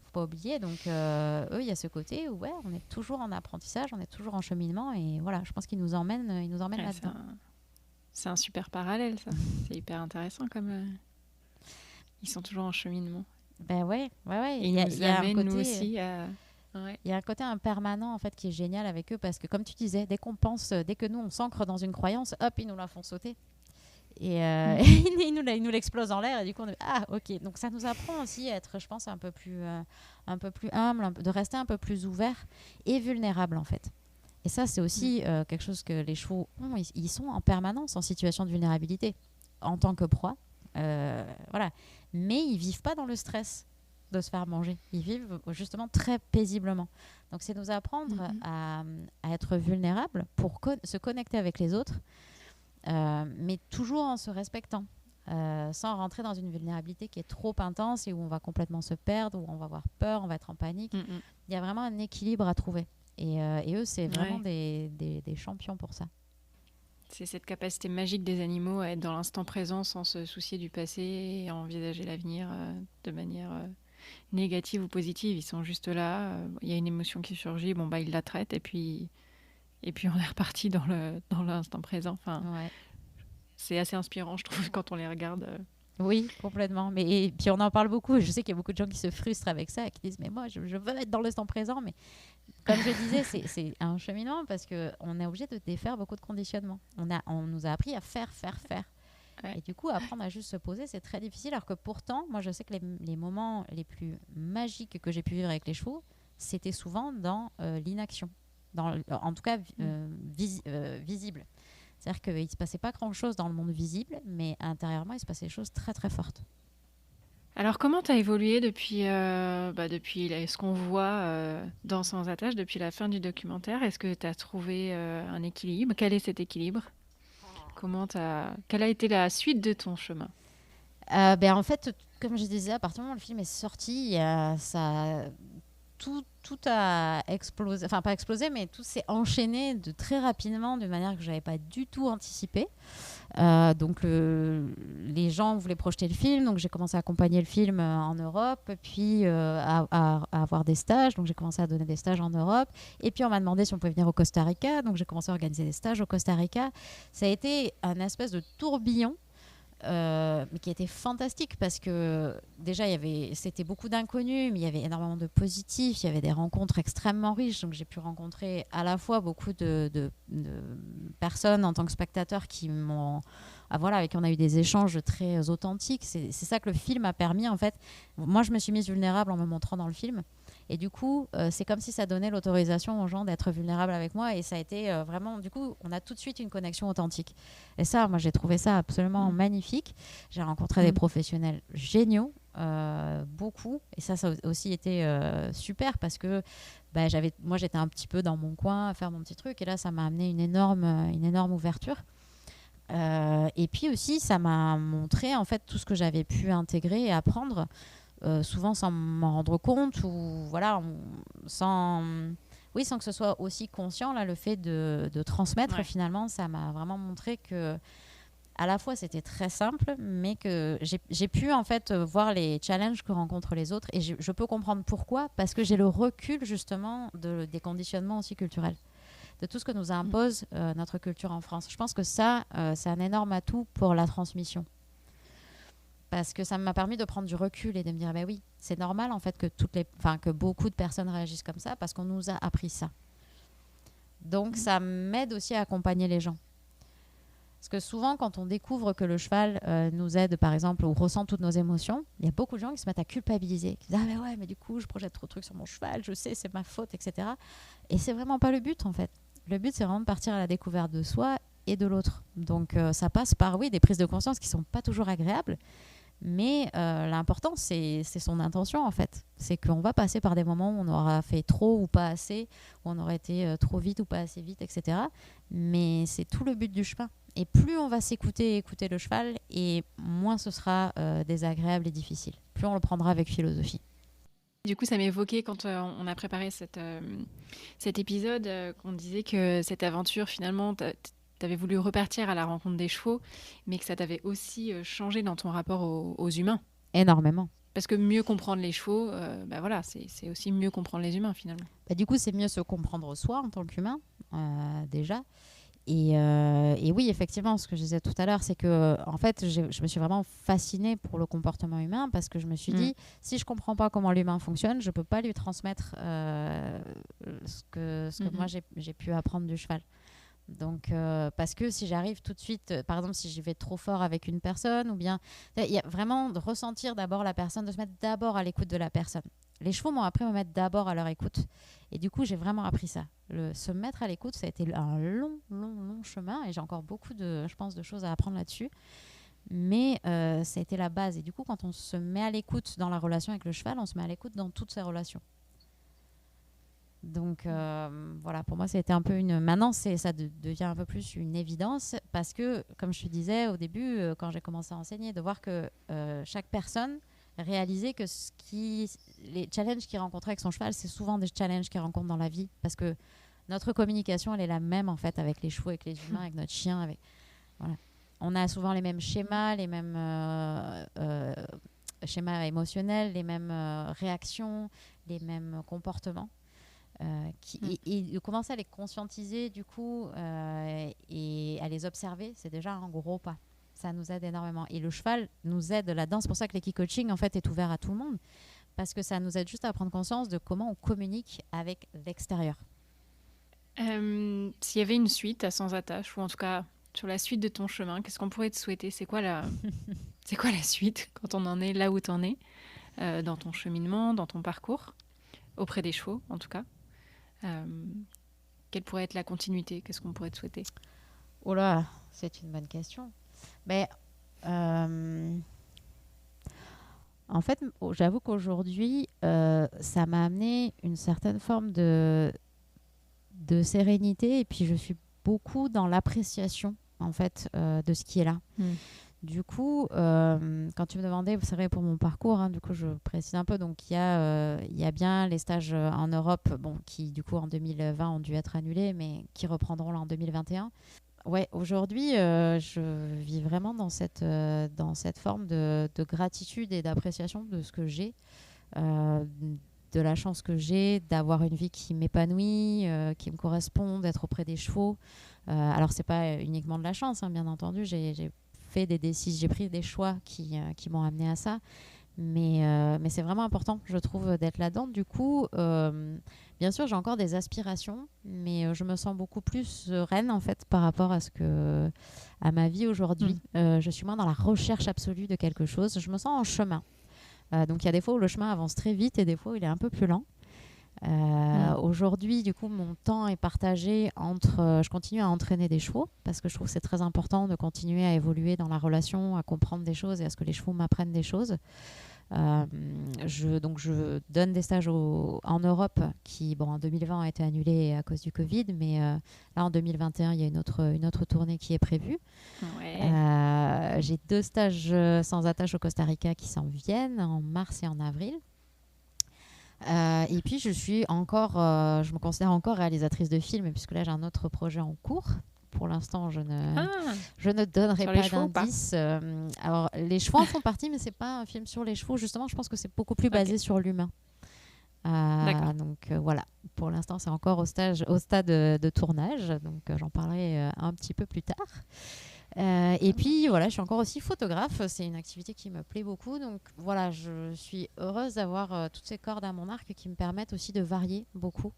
Faut pas oublier. Donc, eux, il y a ce côté où on est toujours en apprentissage, on est toujours en cheminement. Et voilà, je pense qu'ils nous emmènent là-dedans. C'est un super parallèle, ça. C'est hyper intéressant comme... Ils sont toujours en cheminement. Ben ouais. Et il y a un côté, nous aussi. Il y a un côté impermanent en fait qui est génial avec eux parce que comme tu disais, dès que nous on s'ancre dans une croyance, hop, ils nous la font sauter. Et il nous l'explose en l'air et du coup on est ok. Donc ça nous apprend aussi à être, je pense, un peu plus humble, de rester un peu plus ouvert et vulnérable en fait. Et ça c'est aussi quelque chose que les chevaux ont. Ils sont en permanence en situation de vulnérabilité en tant que proie, voilà. Mais ils vivent pas dans le stress de se faire manger. Ils vivent justement très paisiblement. Donc c'est nous apprendre à être vulnérables pour se connecter avec les autres. Mais toujours en se respectant, sans rentrer dans une vulnérabilité qui est trop intense et où on va complètement se perdre, où on va avoir peur, on va être en panique. Il y a vraiment un équilibre à trouver. Et eux, c'est vraiment des champions pour ça. C'est cette capacité magique des animaux à être dans l'instant présent sans se soucier du passé et à envisager l'avenir de manière négative ou positive. Ils sont juste là, il y a une émotion qui surgit, ils la traitent et puis on est reparti dans l'instant présent. Enfin, c'est assez inspirant, je trouve, quand on les regarde. Oui, complètement. Et puis on en parle beaucoup. Je sais qu'il y a beaucoup de gens qui se frustrent avec ça et qui disent mais moi je veux être dans l'instant présent. Mais comme je disais, c'est un cheminement parce qu'on est obligé de défaire beaucoup de conditionnements. On nous a appris à faire. Ouais. Et du coup, apprendre à juste se poser, c'est très difficile. Alors que pourtant, moi je sais que les moments les plus magiques que j'ai pu vivre avec les chevaux, c'était souvent dans l'inaction. En tout cas visible. C'est-à-dire qu'il ne se passait pas grand-chose dans le monde visible, mais intérieurement, il se passait des choses très très fortes. Alors comment tu as évolué depuis ce qu'on voit dans Sans attache, depuis la fin du documentaire? Est-ce que tu as trouvé un équilibre? Quel est cet équilibre? Quelle a été la suite de ton chemin? En fait, comme je disais, à partir du moment où le film est sorti, tout a explosé, enfin pas explosé, mais tout s'est enchaîné très rapidement d'une manière que je n'avais pas du tout anticipée. Donc les gens voulaient projeter le film, donc j'ai commencé à accompagner le film en Europe, puis à avoir des stages, donc j'ai commencé à donner des stages en Europe, et puis on m'a demandé si on pouvait venir au Costa Rica, donc j'ai commencé à organiser des stages au Costa Rica. Ça a été un espèce de tourbillon. Mais qui était fantastique parce que déjà c'était beaucoup d'inconnus, mais il y avait énormément de positifs, il y avait des rencontres extrêmement riches, donc j'ai pu rencontrer à la fois beaucoup de personnes en tant que spectateur qui m'ont avec qui on a eu des échanges très authentiques. C'est ça que le film a permis en fait. Moi je me suis mise vulnérable en me montrant dans le film. Et du coup, c'est comme si ça donnait l'autorisation aux gens d'être vulnérables avec moi. Et ça a été vraiment... Du coup, on a tout de suite une connexion authentique. Et ça, moi, j'ai trouvé ça absolument magnifique. J'ai rencontré des professionnels géniaux, beaucoup. Et ça a aussi été super parce que moi, j'étais un petit peu dans mon coin à faire mon petit truc. Et là, ça m'a amené une énorme ouverture. Et puis aussi, ça m'a montré en fait tout ce que j'avais pu intégrer et apprendre. Souvent sans m'en rendre compte ou sans que ce soit aussi conscient là, le fait de transmettre. Finalement ça m'a vraiment montré que à la fois c'était très simple mais que j'ai pu en fait voir les challenges que rencontrent les autres et je peux comprendre pourquoi, parce que j'ai le recul justement des conditionnements aussi culturels, de tout ce que nous impose notre culture en France. Je pense que ça c'est un énorme atout pour la transmission. Parce que ça m'a permis de prendre du recul et de me dire, oui, c'est normal en fait que beaucoup de personnes réagissent comme ça parce qu'on nous a appris ça. Donc ça m'aide aussi à accompagner les gens. Parce que souvent, quand on découvre que le cheval nous aide, par exemple, ou ressent toutes nos émotions, il y a beaucoup de gens qui se mettent à culpabiliser, qui disent mais du coup, je projette trop de trucs sur mon cheval, je sais, c'est ma faute, etc. Et c'est vraiment pas le but en fait. Le but, c'est vraiment de partir à la découverte de soi et de l'autre. Donc ça passe par des prises de conscience qui sont pas toujours agréables. Mais l'important, c'est son intention, en fait. C'est qu'on va passer par des moments où on aura fait trop ou pas assez, où on aura été trop vite ou pas assez vite, etc. Mais c'est tout le but du chemin. Et plus on va s'écouter et écouter le cheval, et moins ce sera désagréable et difficile. Plus on le prendra avec philosophie. Du coup, ça m'évoquait quand on a préparé cet épisode, qu'on disait que cette aventure, finalement... T'avais voulu repartir à la rencontre des chevaux, mais que ça t'avait aussi changé dans ton rapport aux humains. Énormément. Parce que mieux comprendre les chevaux, c'est aussi mieux comprendre les humains finalement. Du coup, c'est mieux se comprendre soi en tant qu'humain, déjà. Et oui, effectivement, ce que je disais tout à l'heure, c'est que en fait, je me suis vraiment fascinée pour le comportement humain parce que je me suis dit, si je comprends pas comment l'humain fonctionne, je peux pas lui transmettre ce que moi j'ai pu apprendre du cheval. Donc, parce que si j'arrive tout de suite, par exemple, si j'y vais trop fort avec une personne, ou bien, il y a vraiment de ressentir d'abord la personne, de se mettre d'abord à l'écoute de la personne. Les chevaux m'ont appris à me mettre d'abord à leur écoute. Et du coup, j'ai vraiment appris ça. Se mettre à l'écoute, ça a été un long chemin. Et j'ai encore beaucoup je pense, de choses à apprendre là-dessus. Mais ça a été la base. Et du coup, quand on se met à l'écoute dans la relation avec le cheval, on se met à l'écoute dans toutes ses relations. Donc voilà, pour moi, c'était un peu Maintenant, ça devient un peu plus une évidence parce que, comme je te disais au début, quand j'ai commencé à enseigner, de voir que chaque personne réalisait que les challenges qu'il rencontrait avec son cheval, c'est souvent des challenges qu'il rencontre dans la vie parce que notre communication, elle est la même en fait avec les chevaux, avec les humains, avec notre chien. Voilà. On a souvent les mêmes schémas, les mêmes schémas émotionnels, les mêmes réactions, les mêmes comportements. Et de commencer à les conscientiser du coup et à les observer, c'est déjà un gros pas. Ça nous aide énormément. Et le cheval nous aide là-dedans. C'est pour ça que l'équicoaching en fait est ouvert à tout le monde parce que ça nous aide juste à prendre conscience de comment on communique avec l'extérieur. S'il y avait une suite à Sans Attache, ou en tout cas sur la suite de ton chemin, qu'est-ce qu'on pourrait te souhaiter ? C'est quoi la suite quand on en est là où tu en es dans ton cheminement, dans ton parcours, auprès des chevaux en tout cas ? Quelle pourrait être la continuité ? Qu'est-ce qu'on pourrait te souhaiter ? Oh là, c'est une bonne question. Mais en fait, j'avoue qu'aujourd'hui, ça m'a amené une certaine forme de sérénité et puis je suis beaucoup dans l'appréciation en fait de ce qui est là. Du coup, quand tu me demandais, c'est vrai pour mon parcours, hein, du coup je précise un peu, donc il y a bien les stages en Europe, qui du coup en 2020 ont dû être annulés, mais qui reprendront là en 2021. Ouais, aujourd'hui, je vis vraiment dans cette forme de gratitude et d'appréciation de ce que j'ai, de la chance que j'ai d'avoir une vie qui m'épanouit, qui me correspond, d'être auprès des chevaux. Alors, c'est pas uniquement de la chance, hein, bien entendu. J'ai fait des décisions, j'ai pris des choix qui m'ont amené à ça. Mais c'est vraiment important, je trouve, d'être là-dedans. Du coup, bien sûr, j'ai encore des aspirations, mais je me sens beaucoup plus sereine, en fait, par rapport à ma vie aujourd'hui. Je suis moins dans la recherche absolue de quelque chose. Je me sens en chemin. Donc, il y a des fois où le chemin avance très vite et des fois où il est un peu plus lent. Aujourd'hui, du coup, mon temps est partagé entre... je continue à entraîner des chevaux parce que je trouve que c'est très important de continuer à évoluer dans la relation, à comprendre des choses et à ce que les chevaux m'apprennent des choses. Je donne des stages en Europe qui, en 2020, a été annulé à cause du Covid, mais là, en 2021, il y a une autre tournée qui est prévue. Ouais. J'ai 2 stages sans attache au Costa Rica qui s'en viennent en mars et en avril. Et puis, je me considère encore réalisatrice de films, puisque là, j'ai un autre projet en cours. Pour l'instant, je ne donnerai pas d'indices. Alors, les chevaux en font partie, mais c'est pas un film sur les chevaux. Justement, je pense que c'est beaucoup plus basé sur l'humain. Donc voilà, pour l'instant, c'est encore au stade de tournage. Donc, j'en parlerai un petit peu plus tard. Et puis voilà, je suis encore aussi photographe. C'est une activité qui me plaît beaucoup. Donc voilà, je suis heureuse d'avoir toutes ces cordes à mon arc qui me permettent aussi de varier beaucoup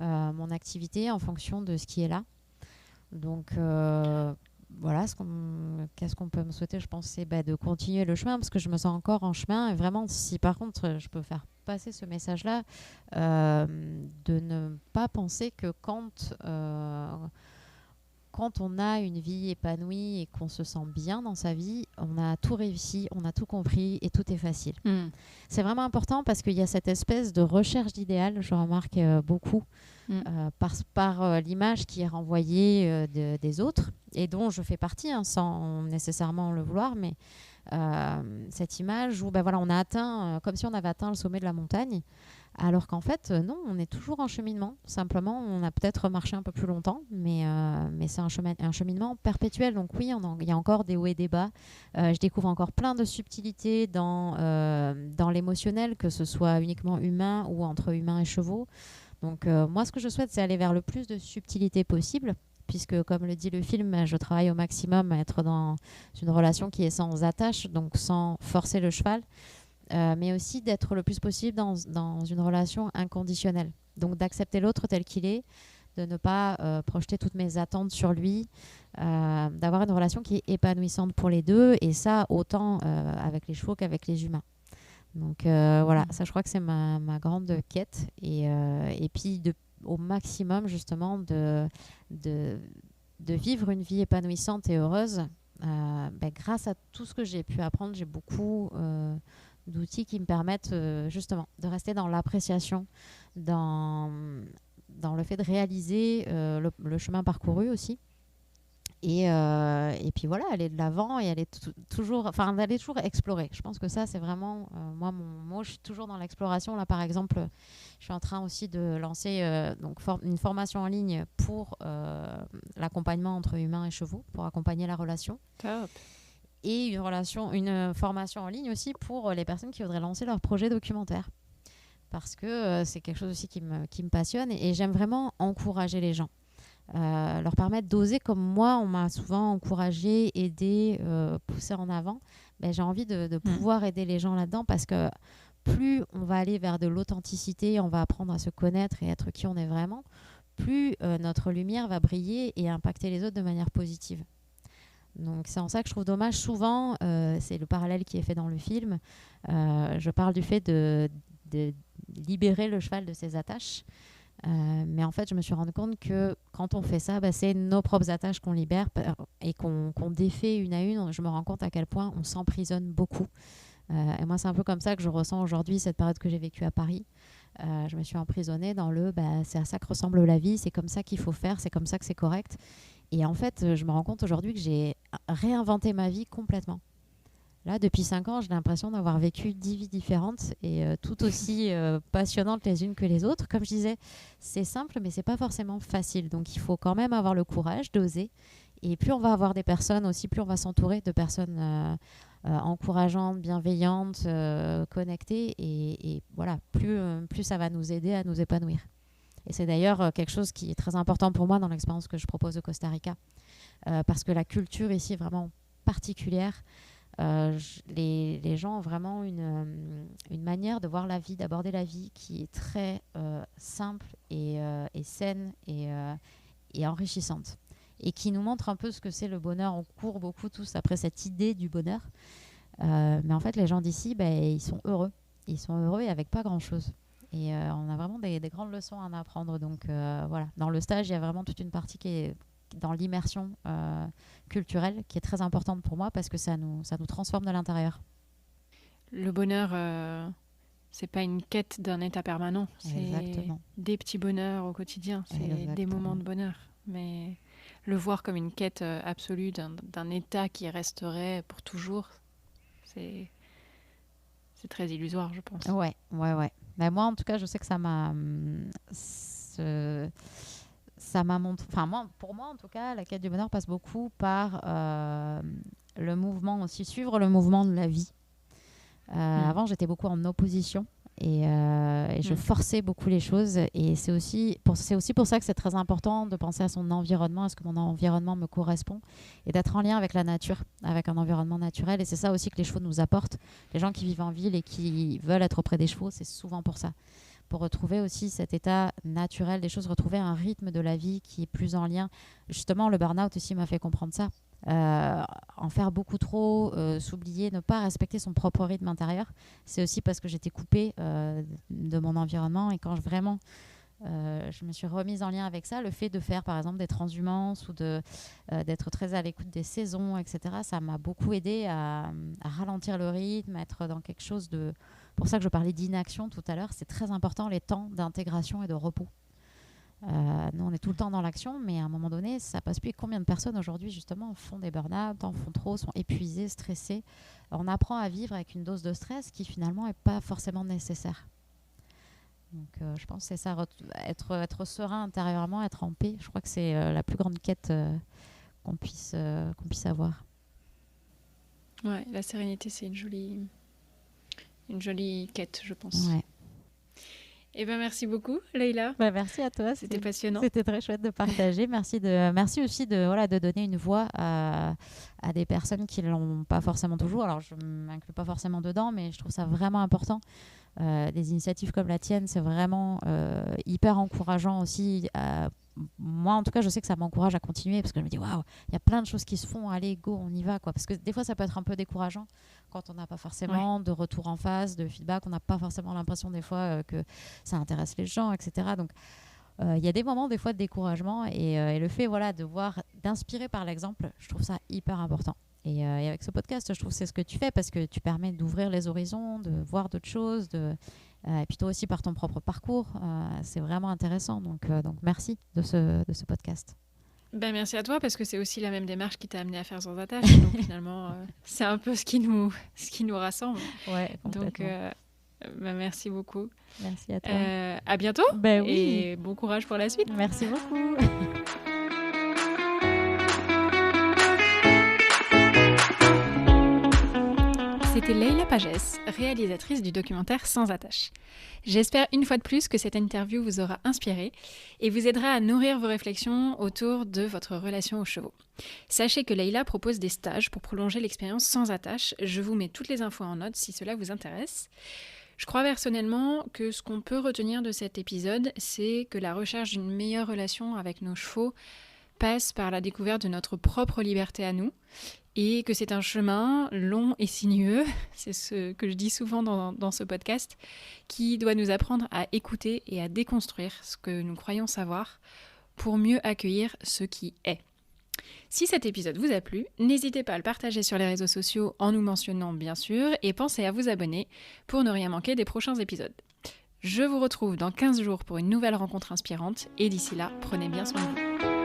mon activité en fonction de ce qui est là. Donc voilà, qu'est-ce qu'on peut me souhaiter ? Je pense c'est de continuer le chemin parce que je me sens encore en chemin. Et vraiment, si par contre je peux faire passer ce message-là, de ne pas penser que quand on a une vie épanouie et qu'on se sent bien dans sa vie, on a tout réussi, on a tout compris et tout est facile. C'est vraiment important parce qu'il y a cette espèce de recherche d'idéal, je remarque beaucoup, par l'image qui est renvoyée des autres et dont je fais partie, hein, sans nécessairement le vouloir, mais cette image où on a atteint, comme si on avait atteint le sommet de la montagne, alors qu'en fait, non, on est toujours en cheminement. Simplement, on a peut-être marché un peu plus longtemps, mais c'est un cheminement perpétuel. Donc oui, il y a encore des hauts et des bas. Je découvre encore plein de subtilités dans l'émotionnel, que ce soit uniquement humain ou entre humains et chevaux. Donc moi, ce que je souhaite, c'est aller vers le plus de subtilité possible, puisque, comme le dit le film, je travaille au maximum à être dans une relation qui est sans attache, donc sans forcer le cheval. Mais aussi d'être le plus possible dans une relation inconditionnelle. Donc d'accepter l'autre tel qu'il est, de ne pas projeter toutes mes attentes sur lui, d'avoir une relation qui est épanouissante pour les deux, et ça autant avec les chevaux qu'avec les humains. Donc voilà, ça je crois que c'est ma grande quête, et puis au maximum justement de vivre une vie épanouissante et heureuse. Grâce à tout ce que j'ai pu apprendre, j'ai beaucoup d'outils qui me permettent justement de rester dans l'appréciation, dans le fait de réaliser le chemin parcouru aussi. Et puis voilà, aller de l'avant et aller d'aller toujours explorer. Je pense que ça, c'est vraiment moi, je suis toujours dans l'exploration. Là, par exemple, je suis en train aussi de lancer une formation en ligne pour l'accompagnement entre humains et chevaux, pour accompagner la relation. Top. Et une formation en ligne aussi pour les personnes qui voudraient lancer leur projet documentaire. Parce que c'est quelque chose aussi qui me passionne, et j'aime vraiment encourager les gens. Leur permettre d'oser comme moi, on m'a souvent encouragé, aidé, poussé en avant. J'ai envie de pouvoir aider les gens là-dedans, parce que plus on va aller vers de l'authenticité, on va apprendre à se connaître et être qui on est vraiment, plus notre lumière va briller et impacter les autres de manière positive. Donc c'est en ça que je trouve dommage souvent, c'est le parallèle qui est fait dans le film, je parle du fait de libérer le cheval de ses attaches. Mais en fait, je me suis rendu compte que quand on fait ça, c'est nos propres attaches qu'on libère et qu'on défait une à une. Je me rends compte à quel point on s'emprisonne beaucoup. Et moi, c'est un peu comme ça que je ressens aujourd'hui cette période que j'ai vécue à Paris. Je me suis emprisonnée dans c'est à ça que ressemble la vie, c'est comme ça qu'il faut faire, c'est comme ça que c'est correct. Et en fait, je me rends compte aujourd'hui que j'ai réinventé ma vie complètement. Là, depuis 5 ans, j'ai l'impression d'avoir vécu 10 vies différentes, et tout aussi passionnantes les unes que les autres. Comme je disais, c'est simple, mais c'est pas forcément facile. Donc, il faut quand même avoir le courage d'oser. Et plus on va avoir des personnes aussi, plus on va s'entourer de personnes encourageantes, bienveillantes, connectées. Et voilà, plus ça va nous aider à nous épanouir. Et c'est d'ailleurs quelque chose qui est très important pour moi dans l'expérience que je propose au Costa Rica. Parce que la culture ici est vraiment particulière. Les gens ont vraiment une manière de voir la vie, d'aborder la vie qui est très simple et saine et enrichissante. Et qui nous montre un peu ce que c'est le bonheur. On court beaucoup tous après cette idée du bonheur. Mais en fait, les gens d'ici, ils sont heureux. Ils sont heureux et avec pas grand-chose. Et on a vraiment des grandes leçons à en apprendre. Donc voilà, dans le stage, il y a vraiment toute une partie qui est dans l'immersion culturelle, qui est très importante pour moi, parce que ça nous transforme de l'intérieur. Le bonheur, c'est pas une quête d'un état permanent. Exactement. C'est des petits bonheurs au quotidien. C'est Exactement. des moments de bonheur. Mais le voir comme une quête absolue d'un état qui resterait pour toujours, c'est très illusoire, je pense. Ouais. Mais moi, en tout cas, je sais que ça m'a montré. Enfin, pour moi, en tout cas, la quête du bonheur passe beaucoup par le mouvement aussi, suivre le mouvement de la vie. Avant, j'étais beaucoup en opposition, et je forçais beaucoup les choses. Et c'est aussi pour ça que c'est très important de penser à son environnement, est-ce que mon environnement me correspond, et d'être en lien avec la nature, avec un environnement naturel. Et c'est ça aussi que les chevaux nous apportent. Les gens qui vivent en ville et qui veulent être auprès des chevaux, c'est souvent pour ça. Pour retrouver aussi cet état naturel des choses, retrouver un rythme de la vie qui est plus en lien. Justement, le burn-out aussi m'a fait comprendre ça. En faire beaucoup trop, s'oublier, ne pas respecter son propre rythme intérieur, c'est aussi parce que j'étais coupée de mon environnement. Et quand je me suis remise en lien avec ça, le fait de faire par exemple des transhumances ou d'être très à l'écoute des saisons, etc., ça m'a beaucoup aidé à ralentir le rythme, à être dans quelque chose de... Pour ça que je parlais d'inaction tout à l'heure, c'est très important les temps d'intégration et de repos. Nous, on est tout le temps dans l'action, mais à un moment donné, ça passe plus. Combien de personnes aujourd'hui, justement, font des burn-out, en font trop, sont épuisées, stressées. On apprend à vivre avec une dose de stress qui, finalement, n'est pas forcément nécessaire. Donc, je pense que c'est ça, être serein intérieurement, être en paix. Je crois que c'est la plus grande quête qu'on puisse avoir. Ouais, la sérénité, c'est une jolie quête, je pense. Ouais. Eh ben, merci beaucoup, Leïla. Merci à toi. C'était passionnant. C'était très chouette de partager. Merci aussi de donner une voix à des personnes qui ne l'ont pas forcément toujours. Alors, je ne m'inclus pas forcément dedans, mais je trouve ça vraiment important. Des initiatives comme la tienne, c'est vraiment hyper encourageant aussi moi, en tout cas, je sais que ça m'encourage à continuer parce que je me dis, waouh, il y a plein de choses qui se font, allez, go, on y va, quoi. Parce que des fois, ça peut être un peu décourageant quand on n'a pas forcément de retour en face, de feedback, on n'a pas forcément l'impression des fois que ça intéresse les gens, etc. Donc, il y a des moments, des fois, de découragement et le fait, voilà, d'inspirer par l'exemple, je trouve ça hyper important. Et avec ce podcast, je trouve que c'est ce que tu fais parce que tu permets d'ouvrir les horizons, de voir d'autres choses, et puis toi aussi par ton propre parcours. C'est vraiment intéressant. Donc merci de ce podcast. Ben, merci à toi parce que c'est aussi la même démarche qui t'a amené à faire Sans attache. Donc finalement, c'est un peu ce qui nous rassemble. Ouais, complètement. Donc merci beaucoup. Merci à toi. À bientôt. Ben oui. Et bon courage pour la suite. Merci beaucoup. C'était Leïla Pagès, réalisatrice du documentaire Sans attache. J'espère une fois de plus que cette interview vous aura inspiré et vous aidera à nourrir vos réflexions autour de votre relation aux chevaux. Sachez que Leïla propose des stages pour prolonger l'expérience sans attache. Je vous mets toutes les infos en notes si cela vous intéresse. Je crois personnellement que ce qu'on peut retenir de cet épisode, c'est que la recherche d'une meilleure relation avec nos chevaux passe par la découverte de notre propre liberté à nous et que c'est un chemin long et sinueux, c'est ce que je dis souvent dans ce podcast, qui doit nous apprendre à écouter et à déconstruire ce que nous croyons savoir pour mieux accueillir ce qui est. Si cet épisode vous a plu, n'hésitez pas à le partager sur les réseaux sociaux en nous mentionnant bien sûr et pensez à vous abonner pour ne rien manquer des prochains épisodes. Je vous retrouve dans 15 jours pour une nouvelle rencontre inspirante et d'ici là, prenez bien soin de vous.